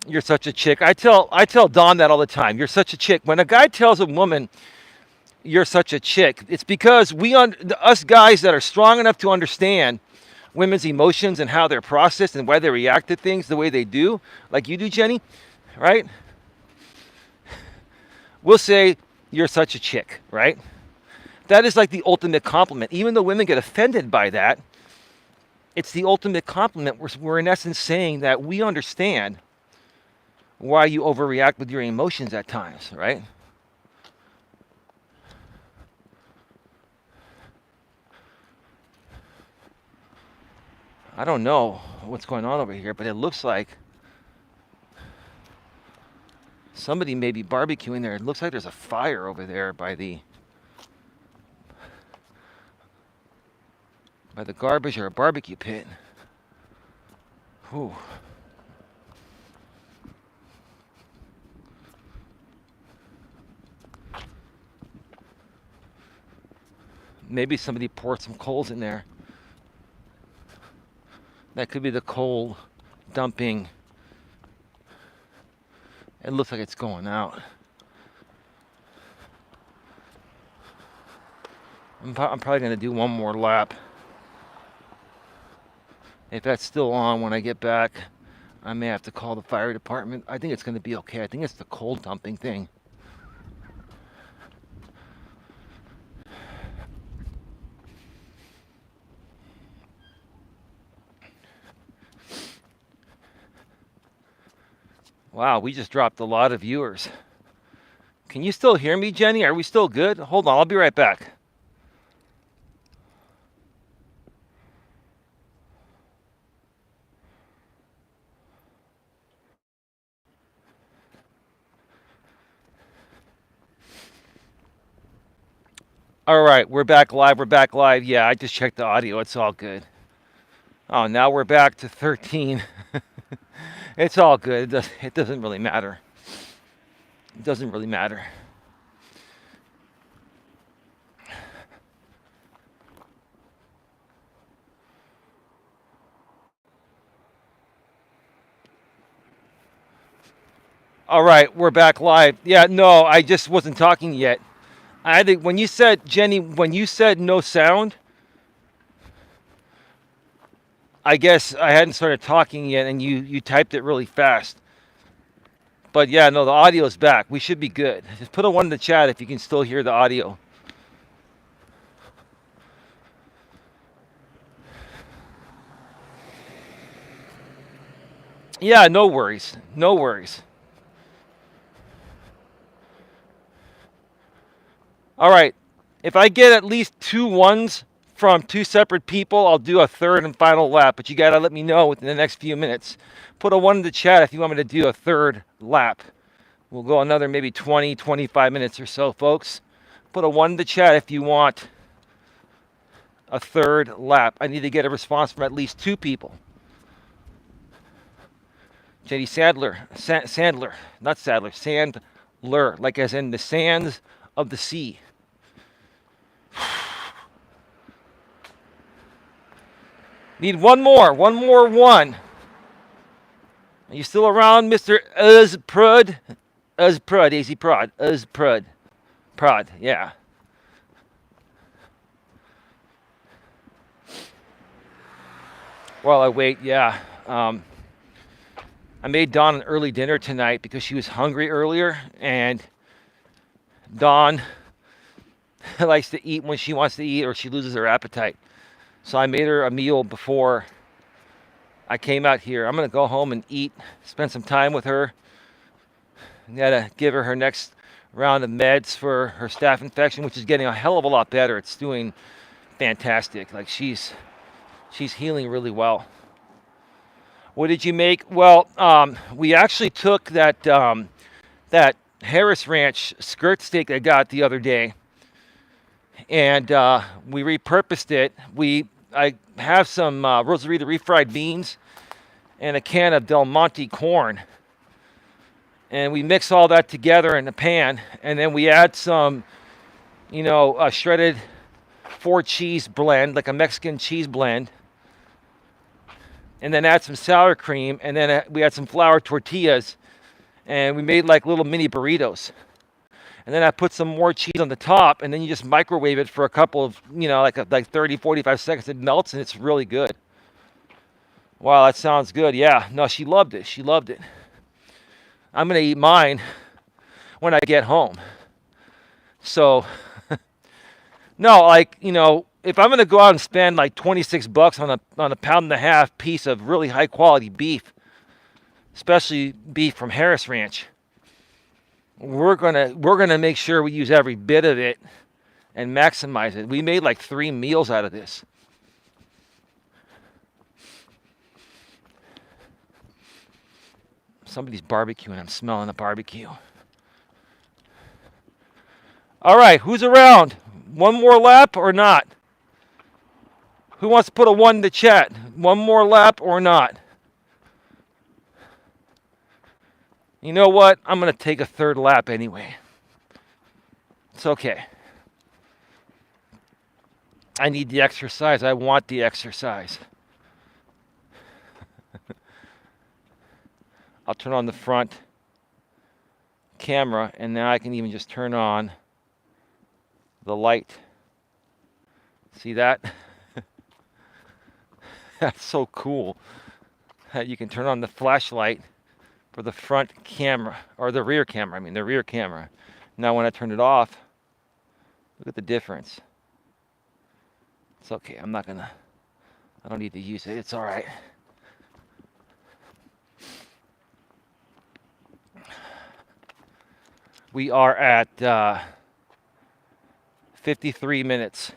you're such a chick? I tell Don that all the time. You're such a chick. When a guy tells a woman, you're such a chick, it's because us guys that are strong enough to understand women's emotions and how they're processed and why they react to things the way they do, like you do, Jenny, right? We'll say, you're such a chick, right? That is like the ultimate compliment. Even though women get offended by that, it's the ultimate compliment. We're in essence saying that we understand why you overreact with your emotions at times, right? I don't know what's going on over here, but it looks like somebody may be barbecuing there. It looks like there's a fire over there by the garbage or a barbecue pit. Whew. Maybe somebody poured some coals in there. That could be the coal dumping. It looks like it's going out. I'm probably going to do one more lap. If that's still on when I get back, I may have to call the fire department. I think it's going to be okay. I think it's the coal dumping thing. Wow, we just dropped a lot of viewers. Can you still hear me, Jenny? Are we still good? Hold on, I'll be right back. All right, we're back live. We're back live. Yeah, I just checked the audio. It's all good. Oh, now we're back to 13. It's all good. It doesn't really matter. It doesn't really matter. All right, we're back live. Yeah, no, I just wasn't talking yet. I think when you said, Jenny, when you said no sound, I guess I hadn't started talking yet, and you typed it really fast. But yeah, no, the audio's back. We should be good. Just put a 1 in the chat if you can still hear the audio. Yeah, no worries. No worries. All right. If I get at least 2 1s from 2 separate people, I'll do a third and final lap. But you got to let me know within the next few minutes. Put a 1 in the chat if you want me to do a third lap. We'll go another maybe 20, 25 minutes or so, folks. Put a 1 in the chat if you want a third lap. I need to get a response from at least 2 people. JD Sandler, not Sadler, Sandler, like as in the sands of the sea. Need one more 1. Are you still around, Mr. Uzprud? Uzprud, AZ Prod, Uzprud. Prod, yeah. While I wait, yeah. I made Dawn an early dinner tonight because she was hungry earlier, and Dawn likes to eat when she wants to eat or she loses her appetite. So I made her a meal before I came out here. I'm going to go home and eat, spend some time with her. I got to give her next round of meds for her staph infection, which is getting a hell of a lot better. It's doing fantastic. Like she's healing really well. What did you make? Well, we actually took that that Harris Ranch skirt steak I got the other day, and we repurposed it. I have some Rosarita refried beans and a can of Del Monte corn, and we mix all that together in a pan, and then we add some, a shredded 4-cheese blend, like a Mexican cheese blend. And then add some sour cream, and then we had some flour tortillas, and we made like little mini burritos. And then I put some more cheese on the top, and then you just microwave it for a couple of, like 30, 45 seconds. It melts, and it's really good. Wow, that sounds good. Yeah, no, she loved it. She loved it. I'm going to eat mine when I get home. So, no, if I'm going to go out and spend like $26 on a pound and a half piece of really high quality beef, especially beef from Harris Ranch, we're gonna make sure we use every bit of it and maximize it. We made like 3 meals out of this. Somebody's barbecuing. I'm smelling a barbecue. All right, who's around? One more lap or not? Who wants to put a 1 in the chat? One more lap or not? You know what? I'm going to take a third lap anyway. It's okay. I need the exercise. I want the exercise. I'll turn on the front camera, and now I can even just turn on the light. See that? That's so cool. You can turn on the flashlight for the front camera, or the rear camera. The rear camera. Now when I turn it off, look at the difference. It's okay. I don't need to use it. It's all right. We are at 53 minutes.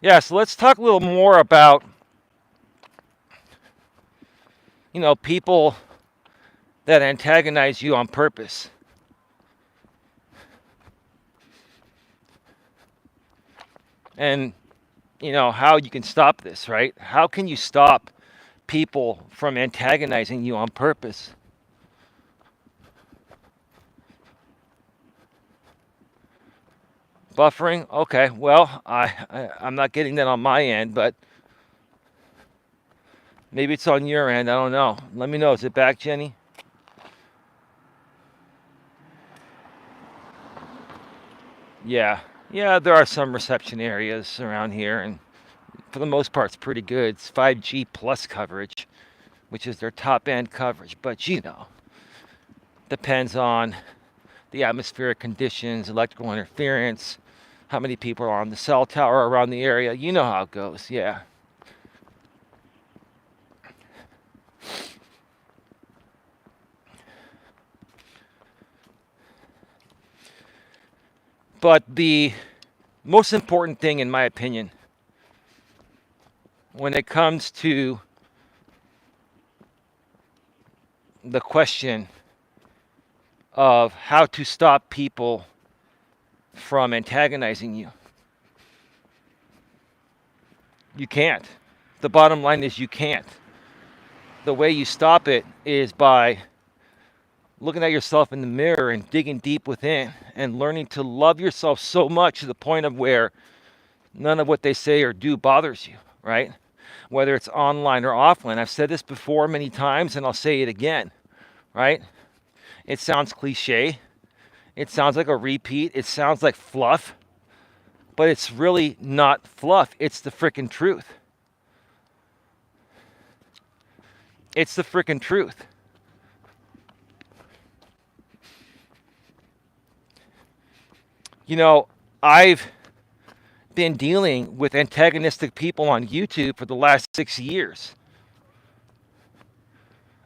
Yeah, so let's talk a little more about, people that antagonize you on purpose. And, how you can stop this, right? How can you stop people from antagonizing you on purpose? Buffering? Okay, well, I'm not getting that on my end, but maybe it's on your end. I don't know. Let me know. Is it back, Jenny? Yeah. Yeah, there are some reception areas around here, and for the most part, it's pretty good. It's 5G plus coverage, which is their top end coverage. But, depends on the atmospheric conditions, electrical interference, how many people are on the cell tower around the area. You know how it goes, yeah. But the most important thing, in my opinion, when it comes to the question of how to stop people from antagonizing you, you can't. The bottom line is you can't. The way you stop it is by looking at yourself in the mirror and digging deep within and learning to love yourself so much to the point of where none of what they say or do bothers you, right? Whether it's online or offline. I've said this before many times and I'll say it again, right? It sounds cliche. It sounds like a repeat. It sounds like fluff. But it's really not fluff. It's the frickin' truth. It's the frickin' truth. You know, I've been dealing with antagonistic people on YouTube for the last 6 years.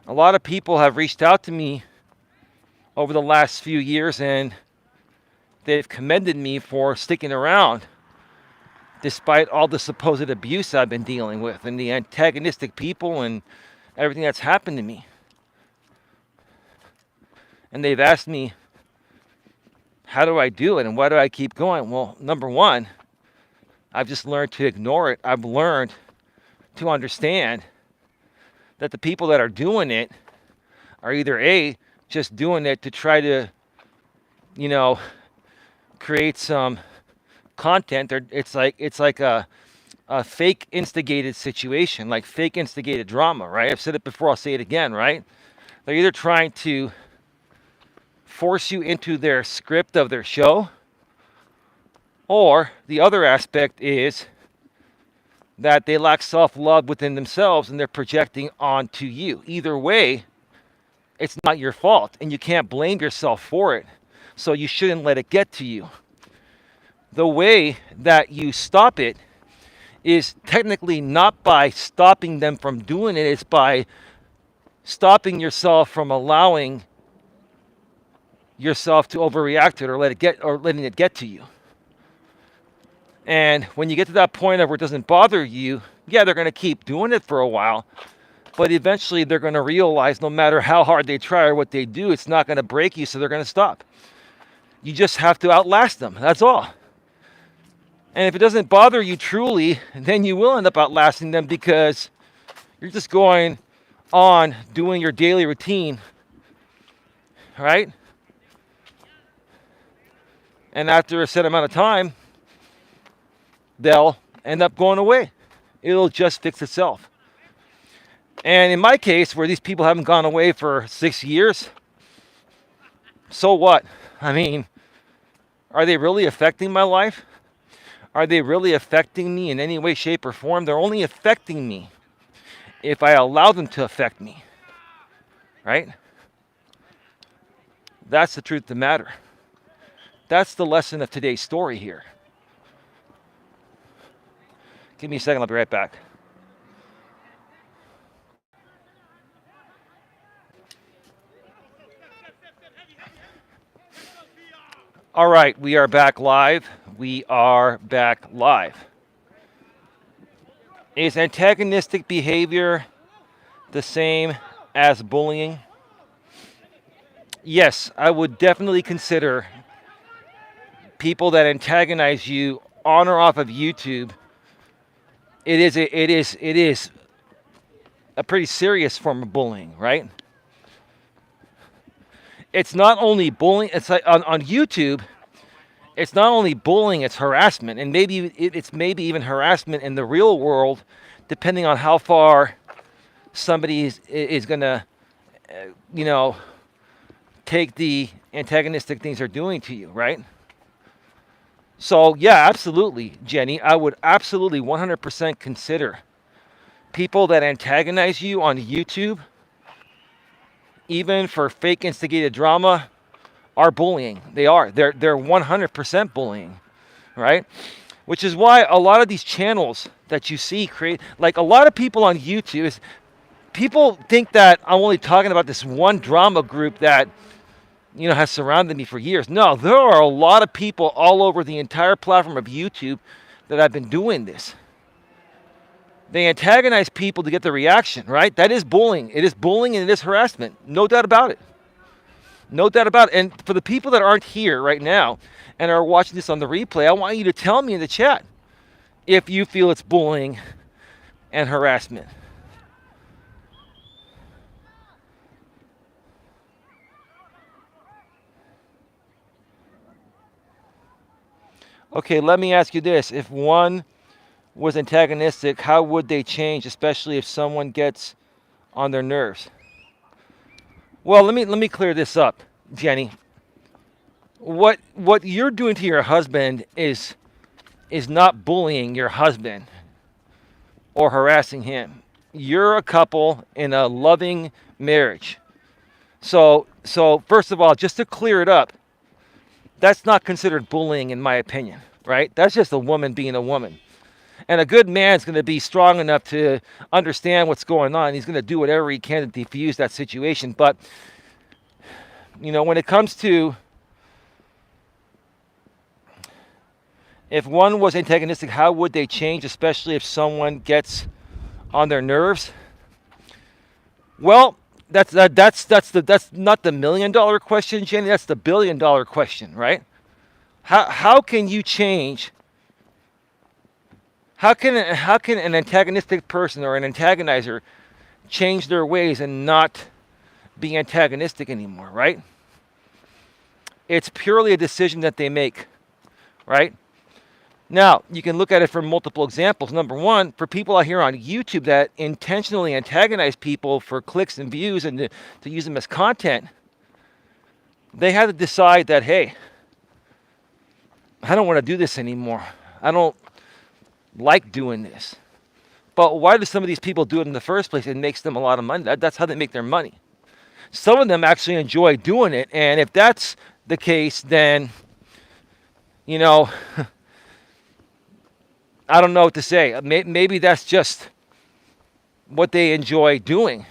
A lot of people have reached out to me over the last few years and they've commended me for sticking around despite all the supposed abuse I've been dealing with and the antagonistic people and everything that's happened to me. And they've asked me, how do I do it and why do I keep going? Well, number one, I've just learned to ignore it. I've learned to understand that the people that are doing it are either A, just doing it to try to, create some content. It's like a fake instigated situation, like fake instigated drama, right? I've said it before, I'll say it again, right? They're either trying to force you into their script of their show, or the other aspect is that they lack self-love within themselves and they're projecting onto you. Either way, it's not your fault and you can't blame yourself for it. So you shouldn't let it get to you. The way that you stop it is technically not by stopping them from doing it, it's by stopping yourself from allowing yourself to overreact to it or letting it get to you. And when you get to that point of where it doesn't bother you, yeah, they're going to keep doing it for a while, but eventually they're going to realize no matter how hard they try or what they do, it's not going to break you, so they're going to stop. You just have to outlast them, that's all. And if it doesn't bother you truly, then you will end up outlasting them because you're just going on doing your daily routine, right? And after a set amount of time, they'll end up going away. It'll just fix itself. And in my case, where these people haven't gone away for 6 years, so what? I mean, are they really affecting my life? Are they really affecting me in any way, shape, or form? They're only affecting me if I allow them to affect me, right? That's the truth of the matter. That's the lesson of today's story here. Give me a second, I'll be right back. All right, we are back live. Is antagonistic behavior the same as bullying? Yes, I would definitely consider people that antagonize you on or off of YouTube. It is a pretty serious form of bullying, right? It's not only bullying, it's like on YouTube, it's not only bullying, it's harassment. And maybe it's maybe even harassment in the real world, depending on how far somebody is going to, take the antagonistic things they're doing to you, right? So, yeah, absolutely, Jenny. I would absolutely 100% consider people that antagonize you on YouTube, even for fake instigated drama, are bullying. They are. They're 100% bullying, right? Which is why a lot of these channels that you see create, like a lot of people on YouTube, people think that I'm only talking about this one drama group that has surrounded me for years. No, there are a lot of people all over the entire platform of YouTube that have been doing this. They antagonize people to get the reaction, right? That is bullying. It is bullying and it is harassment. No doubt about it. No doubt about it. And for the people that aren't here right now and are watching this on the replay, I want you to tell me in the chat if you feel it's bullying and harassment. Okay, let me ask you this. If one was antagonistic, how would they change, especially if someone gets on their nerves? Well, let me clear this up, Jenny. What you're doing to your husband is not bullying your husband or harassing him. You're a couple in a loving marriage. So first of all, just to clear it up, that's not considered bullying in my opinion, right? That's just a woman being a woman. And a good man's going to be strong enough to understand what's going on. He's going to do whatever he can to defuse that situation. But, when it comes to if one was antagonistic, how would they change, especially if someone gets on their nerves? Well, that's not the $1 million question, Jenny. That's the $1 billion question, right? How can you change? How can an antagonistic person or an antagonizer change their ways and not be antagonistic anymore, right? It's purely a decision that they make, right? Now, you can look at it from multiple examples. Number one, for people out here on YouTube that intentionally antagonize people for clicks and views and to use them as content, they had to decide that, hey, I don't want to do this anymore. I don't like doing this. But why do some of these people do it in the first place? It makes them a lot of money. That's how they make their money. Some of them actually enjoy doing it. And if that's the case, then, I don't know what to say. Maybe that's just what they enjoy doing,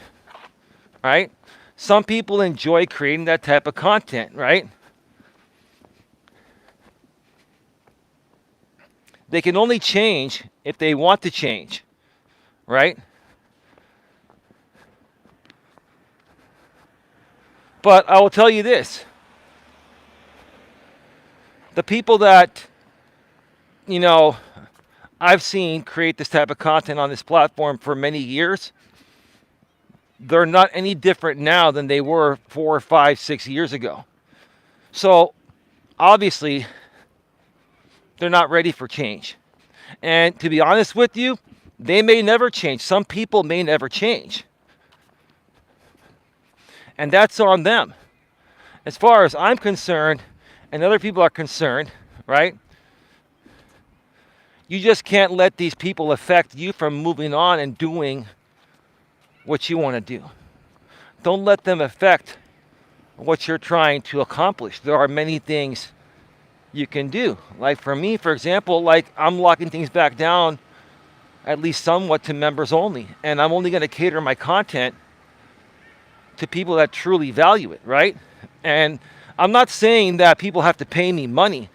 right? Some people enjoy creating that type of content, right? They can only change if they want to change, right? But I will tell you this. The people that, I've seen create this type of content on this platform for many years, they're not any different now than they were 4, 5, 6 years ago. So, obviously, they're not ready for change. And to be honest with you, they may never change. Some people may never change. And that's on them. As far as I'm concerned, and other people are concerned, right? You just can't let these people affect you from moving on and doing what you want to do. Don't let them affect what you're trying to accomplish. There are many things you can do. Like for me, for example, I'm locking things back down at least somewhat to members only. And I'm only going to cater my content to people that truly value it, right? And I'm not saying that people have to pay me money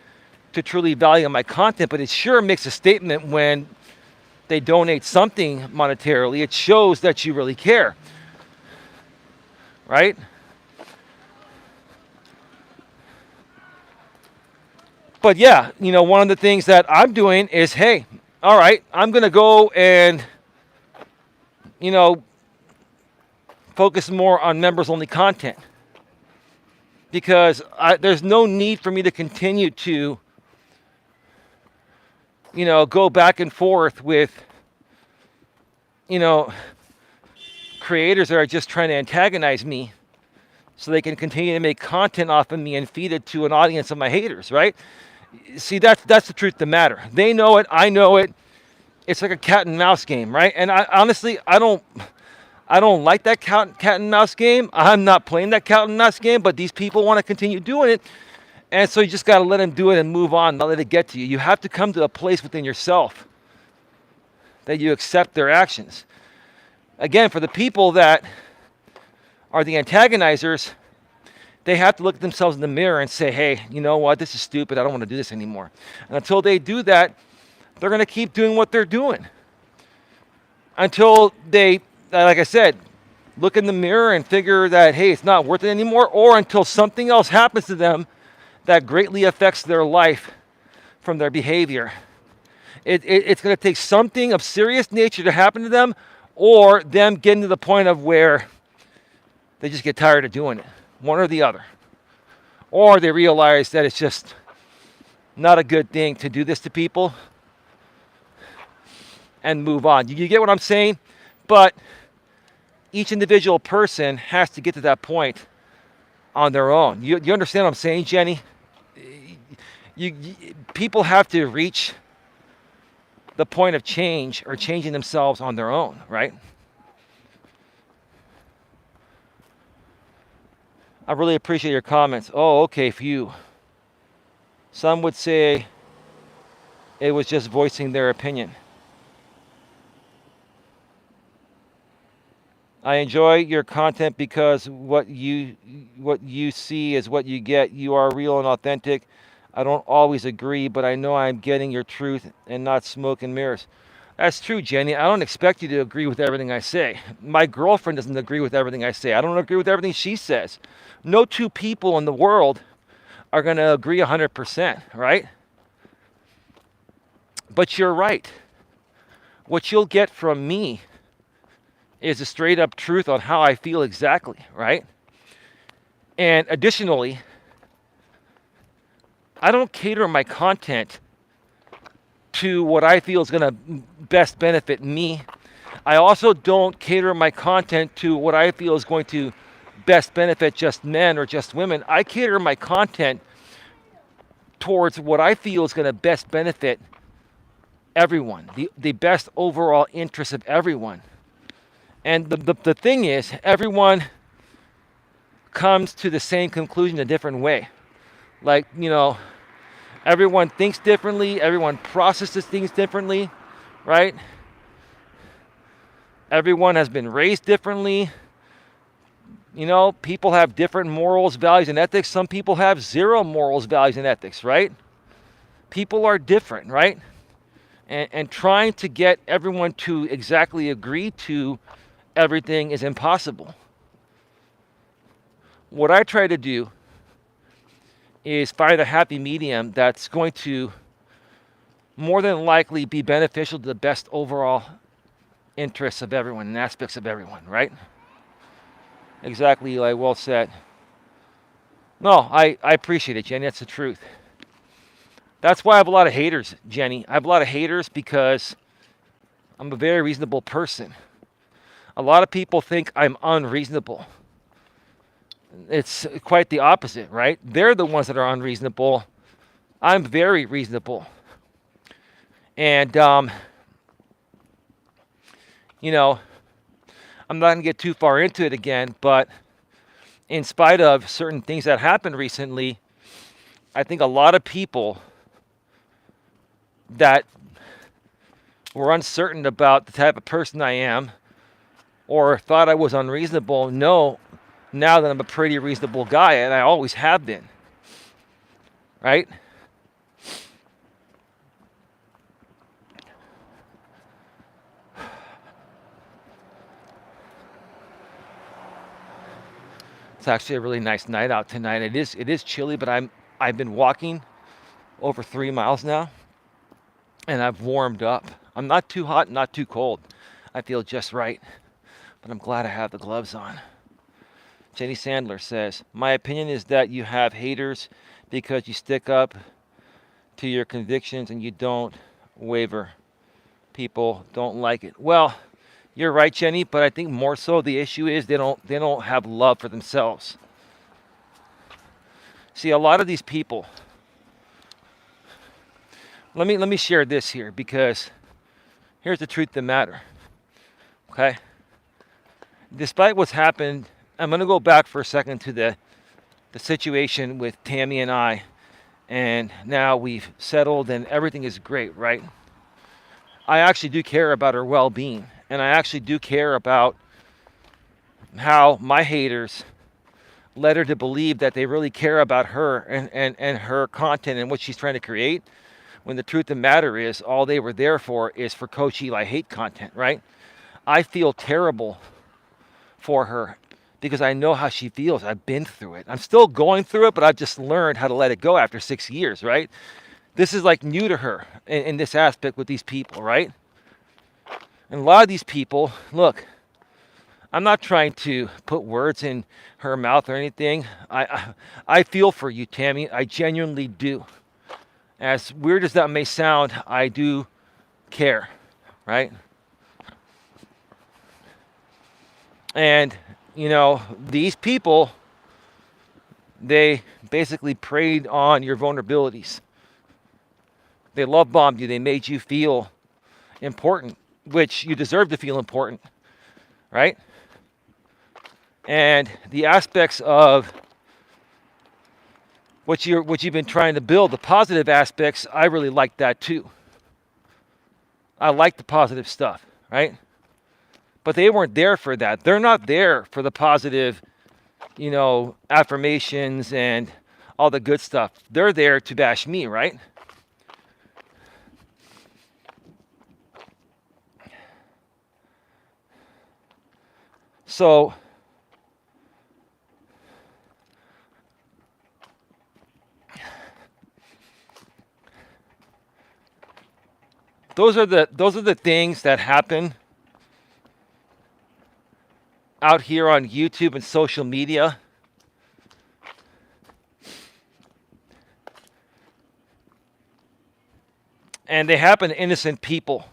to truly value my content, but it sure makes a statement when they donate something monetarily. It shows that you really care, right? But yeah, one of the things that I'm doing is, hey, all right, I'm going to go and, focus more on members-only content. Because there's no need for me to continue to, go back and forth with, creators that are just trying to antagonize me so they can continue to make content off of me and feed it to an audience of my haters, right? See, that's the truth of the matter. They know it. I know it. It's like a cat and mouse game, right? And I don't like that cat and mouse game. I'm not playing that cat and mouse game, but these people want to continue doing it. And so you just got to let them do it and move on, not let it get to you. You have to come to a place within yourself that you accept their actions. Again, for the people that are the antagonizers, They have to look at themselves in the mirror and say, hey, you know what? This is stupid. I don't want to do this anymore. And until they do that, they're going to keep doing what they're doing. Until they, like I said, look in the mirror and figure that, hey, it's not worth it anymore, or until something else happens to them that greatly affects their life from their behavior. It's going to take something of serious nature to happen to them, or them getting to the point of where they just get tired of doing it, one or the other. Or they realize that it's just not a good thing to do this to people and move on. You get what I'm saying? But each individual person has to get to that point on their own. You understand what I'm saying, Jenny? People have to reach the point of change or changing themselves on their own, right? I really appreciate your comments. Oh, okay, phew. Some would say it was just voicing their opinion. I enjoy your content because what you see is what you get. You are real and authentic. I don't always agree, but I know I'm getting your truth and not smoke and mirrors. That's true, Jenny. I don't expect you to agree with everything I say. My girlfriend doesn't agree with everything I say. I don't agree with everything she says. No two people in the world are going to agree 100%, right? But you're right. What you'll get from me is a straight up truth on how I feel exactly, right? And additionally, I don't cater my content to what I feel is going to best benefit me. I also don't cater my content to what I feel is going to best benefit just men or just women. I cater my content towards what I feel is going to best benefit everyone, the best overall interest of everyone. And the thing is, everyone comes to the same conclusion a different way. Like, everyone thinks differently, everyone processes things differently, right? Everyone has been raised differently. People have different morals, values, and ethics. Some people have zero morals, values, and ethics, right? People are different, right? And trying to get everyone to exactly agree to everything is impossible. What I try to do is find a happy medium that's going to more than likely be beneficial to the best overall interests of everyone and aspects of everyone, right? Exactly, Eli, well said. No, I appreciate it, Jenny. That's the truth. That's why I have a lot of haters, Jenny. I have a lot of haters because I'm a very reasonable person. A lot of people think I'm unreasonable. It's quite the opposite, right? They're the ones that are unreasonable. I'm very reasonable. And, I'm not going to get too far into it again, but in spite of certain things that happened recently, I think a lot of people that were uncertain about the type of person I am or thought I was unreasonable know now that I'm a pretty reasonable guy, and I always have been, right? It's actually a really nice night out tonight. It is chilly, but I've been walking over 3 miles now, and I've warmed up. I'm not too hot, not too cold. I feel just right, but I'm glad I have the gloves on. Jenny Sandler says, my opinion is that you have haters because you stick up to your convictions and you don't waver. People don't like it. Well, you're right, Jenny, but I think more so the issue is they don't have love for themselves. See, a lot of these people, let me share this here, because here's the truth of the matter. Okay? Despite what's happened, I'm going to go back for a second to the situation with Tammy and I, and now we've settled and everything is great, right? I actually do care about her well-being, and I actually do care about how my haters led her to believe that they really care about her and her content and what she's trying to create, when the truth of the matter is all they were there for is for Coach Eli hate content, right? I feel terrible for her because I know how she feels. I've been through it. I'm still going through it, but I've just learned how to let it go after 6 years, right? This is like new to her in this aspect with these people, right? And a lot of these people, look, I'm not trying to put words in her mouth or anything. I feel for you, Tammy. I genuinely do. As weird as that may sound, I do care, right? And, you know, these people, they basically preyed on your vulnerabilities. They love bombed you. They made you feel important, which you deserve to feel important, right? And the aspects of what you've been trying to build, the positive aspects, I really like that too. I like the positive stuff, right? But they weren't there for that. They're not there for the positive, you know, affirmations and all the good stuff. They're there to bash me, right? So those are the things that happen out here on YouTube and social media. And they happen to innocent people.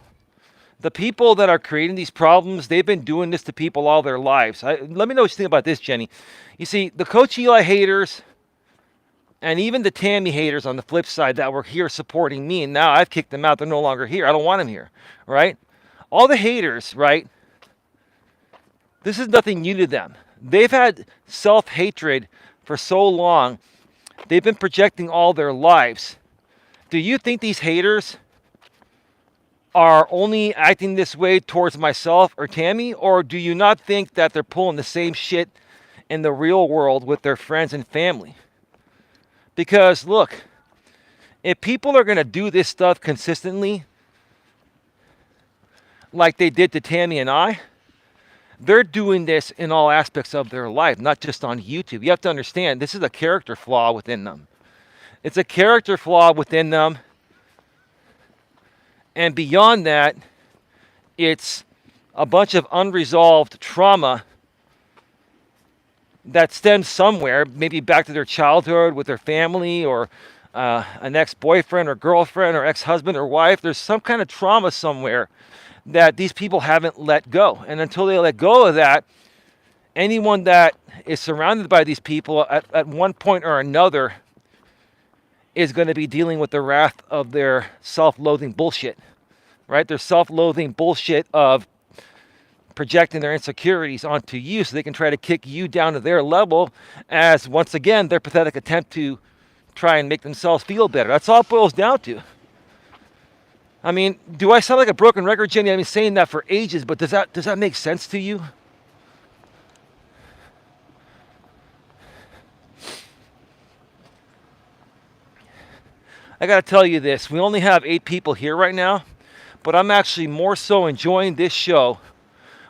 The people that are creating these problems, they've been doing this to people all their lives. Let me know what you think about this, Jenny. You see, the Coach Eli haters and even the Tammy haters on the flip side that were here supporting me, and now I've kicked them out. They're no longer here. I don't want them here, right? All the haters, right? This is nothing new to them. They've had self-hatred for so long. They've been projecting all their lives. Do you think these haters are only acting this way towards myself or Tammy? Or do you not think that they're pulling the same shit in the real world with their friends and family? Because, look, if people are going to do this stuff consistently, like they did to Tammy and I, they're doing this in all aspects of their life, not just on YouTube. You have to understand, this is a character flaw within them. It's a character flaw within them. And beyond that, it's a bunch of unresolved trauma that stems somewhere, maybe back to their childhood with their family or an ex-boyfriend or girlfriend or ex-husband or wife. There's some kind of trauma somewhere that these people haven't let go. And until they let go of that, anyone that is surrounded by these people at one point or another is going to be dealing with the wrath of their self-loathing bullshit, right? Their self-loathing bullshit of projecting their insecurities onto you so they can try to kick you down to their level as, once again, their pathetic attempt to try and make themselves feel better. That's all it boils down to. I mean, do I sound like a broken record, Jenny? I've been saying that for ages, but does that make sense to you? I got to tell you this. We only have 8 people here right now, but I'm actually more so enjoying this show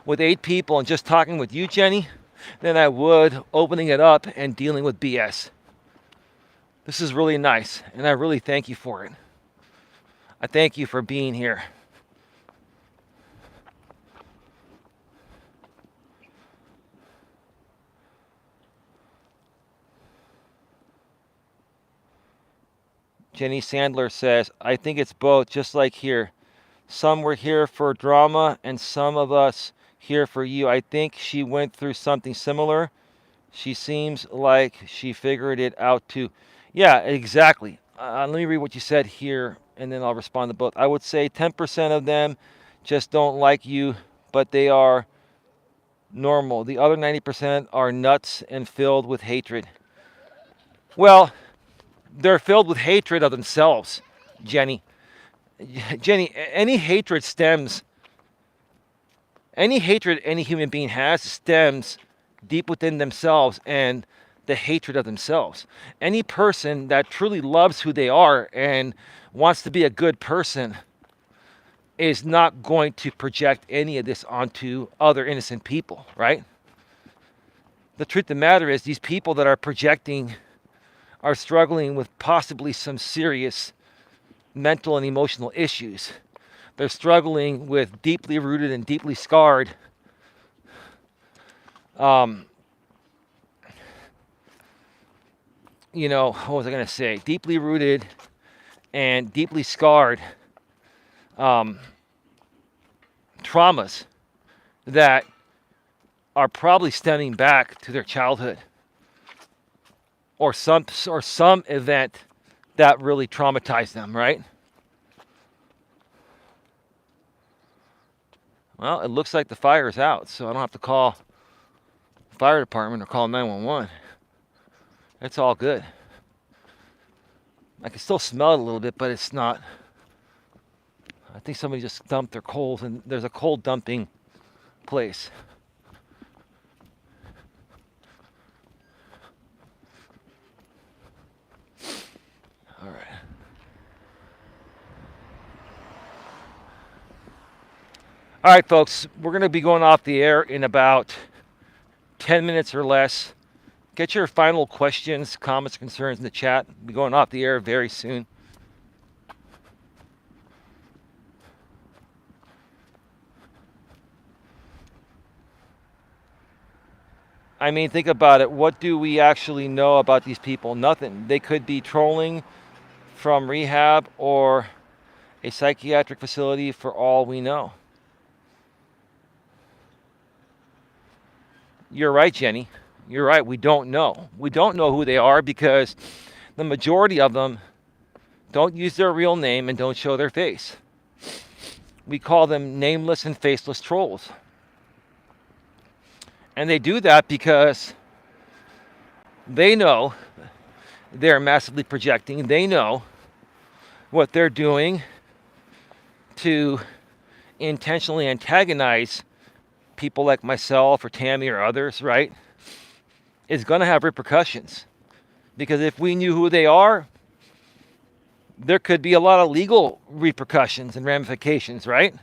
with 8 people and just talking with you, Jenny, than I would opening it up and dealing with BS. This is really nice, and I really thank you for it. I thank you for being here. Jenny Sandler says, I think it's both, just like here. Some were here for drama and some of us here for you. I think she went through something similar. She seems like she figured it out too. Yeah, exactly. Let me read what you said here and then I'll respond to both. I would say 10% of them just don't like you, but they are normal. The other 90% are nuts and filled with hatred. Well, they're filled with hatred of themselves, Jenny. Jenny, any hatred any human being has stems deep within themselves, and the hatred of themselves. Any person that truly loves who they are and wants to be a good person is not going to project any of this onto other innocent people, right? The truth of the matter is these people that are projecting are struggling with possibly some serious mental and emotional issues. They're struggling with deeply rooted and deeply scarred what was I going to say? Deeply rooted and deeply scarred traumas that are probably stemming back to their childhood or some event that really traumatized them, right? Well, it looks like the fire is out, so I don't have to call the fire department or call 911. It's all good. I can still smell it a little bit, but it's not. I think somebody just dumped their coals, and there's a coal dumping place. All right. All right, folks, we're going to be going off the air in about 10 minutes or less. Get your final questions, comments, concerns in the chat. We'll be going off the air very soon. I mean, think about it. What do we actually know about these people? Nothing. They could be trolling from rehab or a psychiatric facility for all we know. You're right, Jenny. You're right. We don't know. We don't know who they are because the majority of them don't use their real name and don't show their face. We call them nameless and faceless trolls. And they do that because they know they're massively projecting. They know what they're doing to intentionally antagonize people like myself or Tammy or others, right, is going to have repercussions. Because if we knew who they are, there could be a lot of legal repercussions and ramifications, right?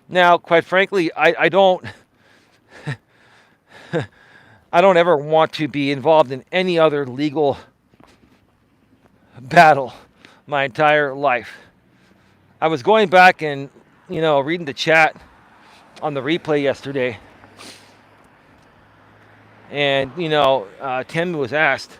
Now, quite frankly, I don't I don't ever want to be involved in any other legal battle my entire life. I was going back and, reading the chat on the replay yesterday. And, Tim was asked,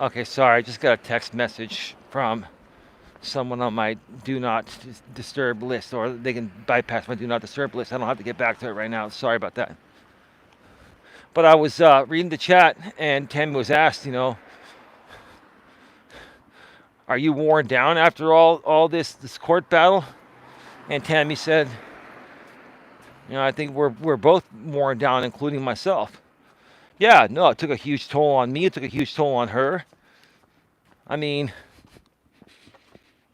okay, sorry, I just got a text message from someone on my do not disturb list, or they can bypass my do not disturb list. I don't have to get back to it right now. Sorry about that. But I was reading the chat, and Tammy was asked, are you worn down after all this court battle? And Tammy said, I think we're both worn down, including myself. Yeah, no, it took a huge toll on me. It took a huge toll on her. I mean,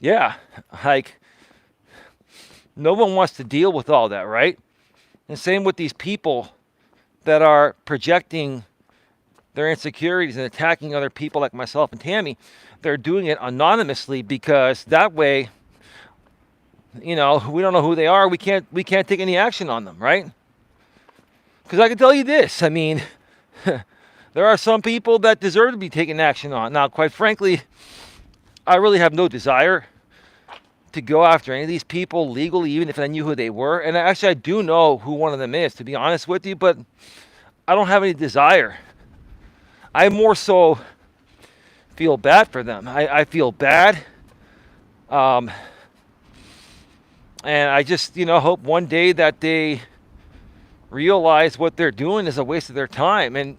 yeah, like, no one wants to deal with all that, right? And same with these people that are projecting their insecurities and attacking other people like myself and Tammy. They're doing it anonymously because that way, we don't know who they are. We can't take any action on them, right? Because I can tell you this, I mean, there are some people that deserve to be taken action on. Now, quite frankly, I really have no desire to go after any of these people legally, even if I knew who they were. And actually, I do know who one of them is, to be honest with you, but I don't have any desire. I more so feel bad for them. I feel bad. And I just, hope one day that they realize what they're doing is a waste of their time. And,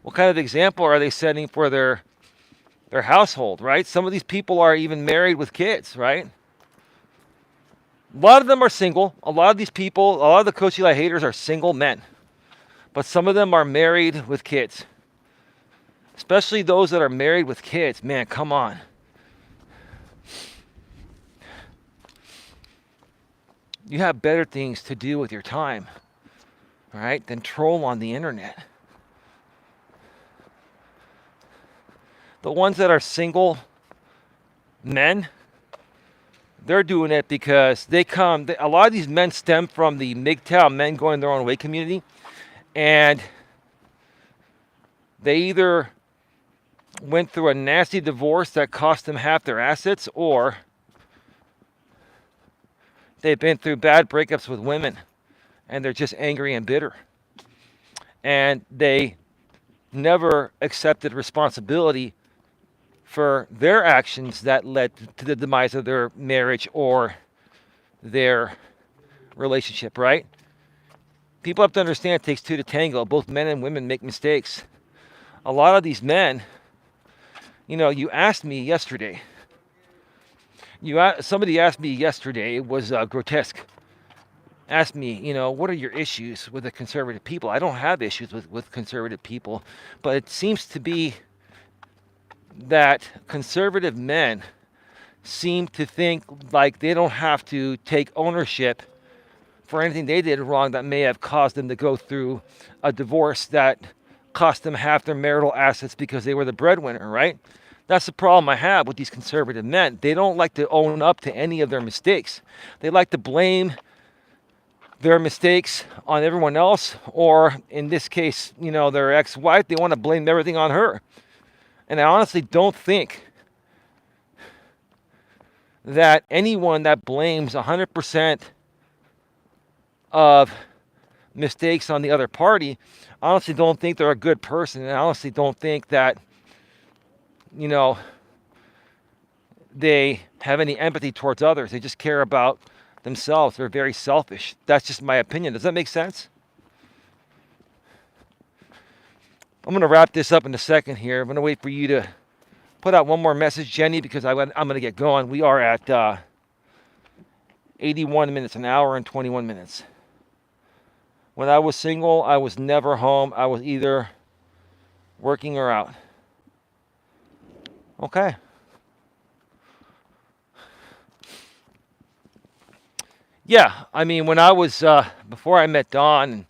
what kind of example are they setting for their household, right? Some of these people are even married with kids, right? A lot of them are single. A lot of these people, a lot of the Coach Eli haters are single men. But some of them are married with kids. Especially those that are married with kids. Man, come on. You have better things to do with your time, right, than troll on the internet. The ones that are single men, they're doing it because a lot of these men stem from the MGTOW, men going their own way community, and they either went through a nasty divorce that cost them half their assets, or they've been through bad breakups with women, and they're just angry and bitter. And they never accepted responsibility for their actions that led to the demise of their marriage or their relationship, right? People have to understand it takes two to tango. Both men and women make mistakes. A lot of these men, you asked me yesterday. Somebody asked me yesterday, it was grotesque. Asked me, what are your issues with the conservative people? I don't have issues with conservative people, but it seems to be that conservative men seem to think like they don't have to take ownership for anything they did wrong that may have caused them to go through a divorce that cost them half their marital assets because they were the breadwinner, right? That's the problem I have with these conservative men. They don't like to own up to any of their mistakes. They like to blame their mistakes on everyone else, or in this case, their ex-wife. They want to blame everything on her. And I honestly don't think that anyone that blames 100% of mistakes on the other party, I honestly don't think they're a good person. And I honestly don't think that, they have any empathy towards others. They just care about themselves. They're very selfish. That's just my opinion. Does that make sense? I'm going to wrap this up in a second here. I'm going to wait for you to put out one more message, Jenny, because I'm going to get going. We are at 81 minutes, an hour and 21 minutes. When I was single, I was never home. I was either working or out. Okay. Yeah, when I was, before I met Dawn, and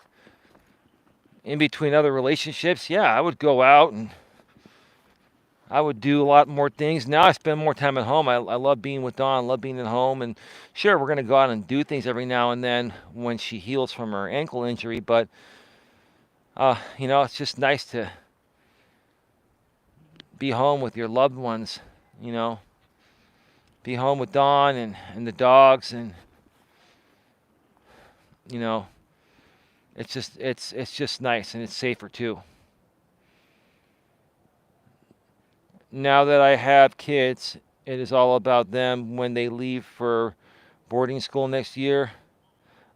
in between other relationships, I would go out and I would do a lot more things. Now I spend more time at home. I love being with Dawn, love being at home. And sure, we're going to go out and do things every now and then when she heals from her ankle injury. But, it's just nice to be home with your loved ones, be home with Dawn and the dogs. And, it's just nice, and it's safer too. Now that I have kids, it is all about them. When they leave for boarding school next year,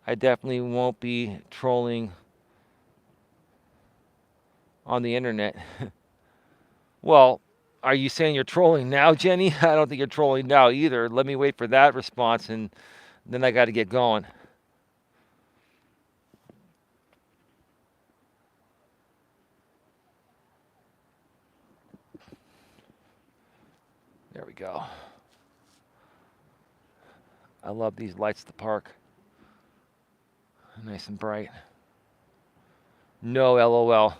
I definitely won't be trolling on the internet. Well, are you saying you're trolling now, Jenny? I don't think you're trolling now either. Let me wait for that response, and then I got to get going. There we go. I love these lights at the park. Nice and bright. No LOL.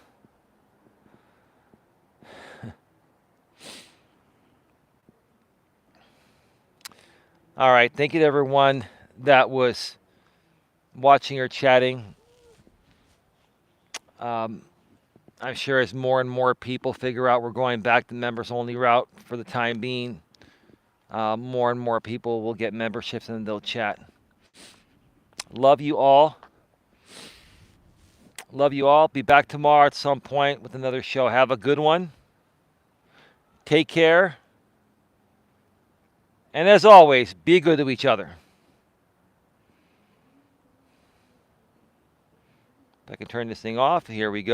All right. Thank you to everyone that was watching or chatting. I'm sure as more and more people figure out we're going back to members only route for the time being, more and more people will get memberships and they'll chat. Love you all. Love you all. Be back tomorrow at some point with another show. Have a good one. Take care. And as always, be good to each other. If I can turn this thing off, here we go.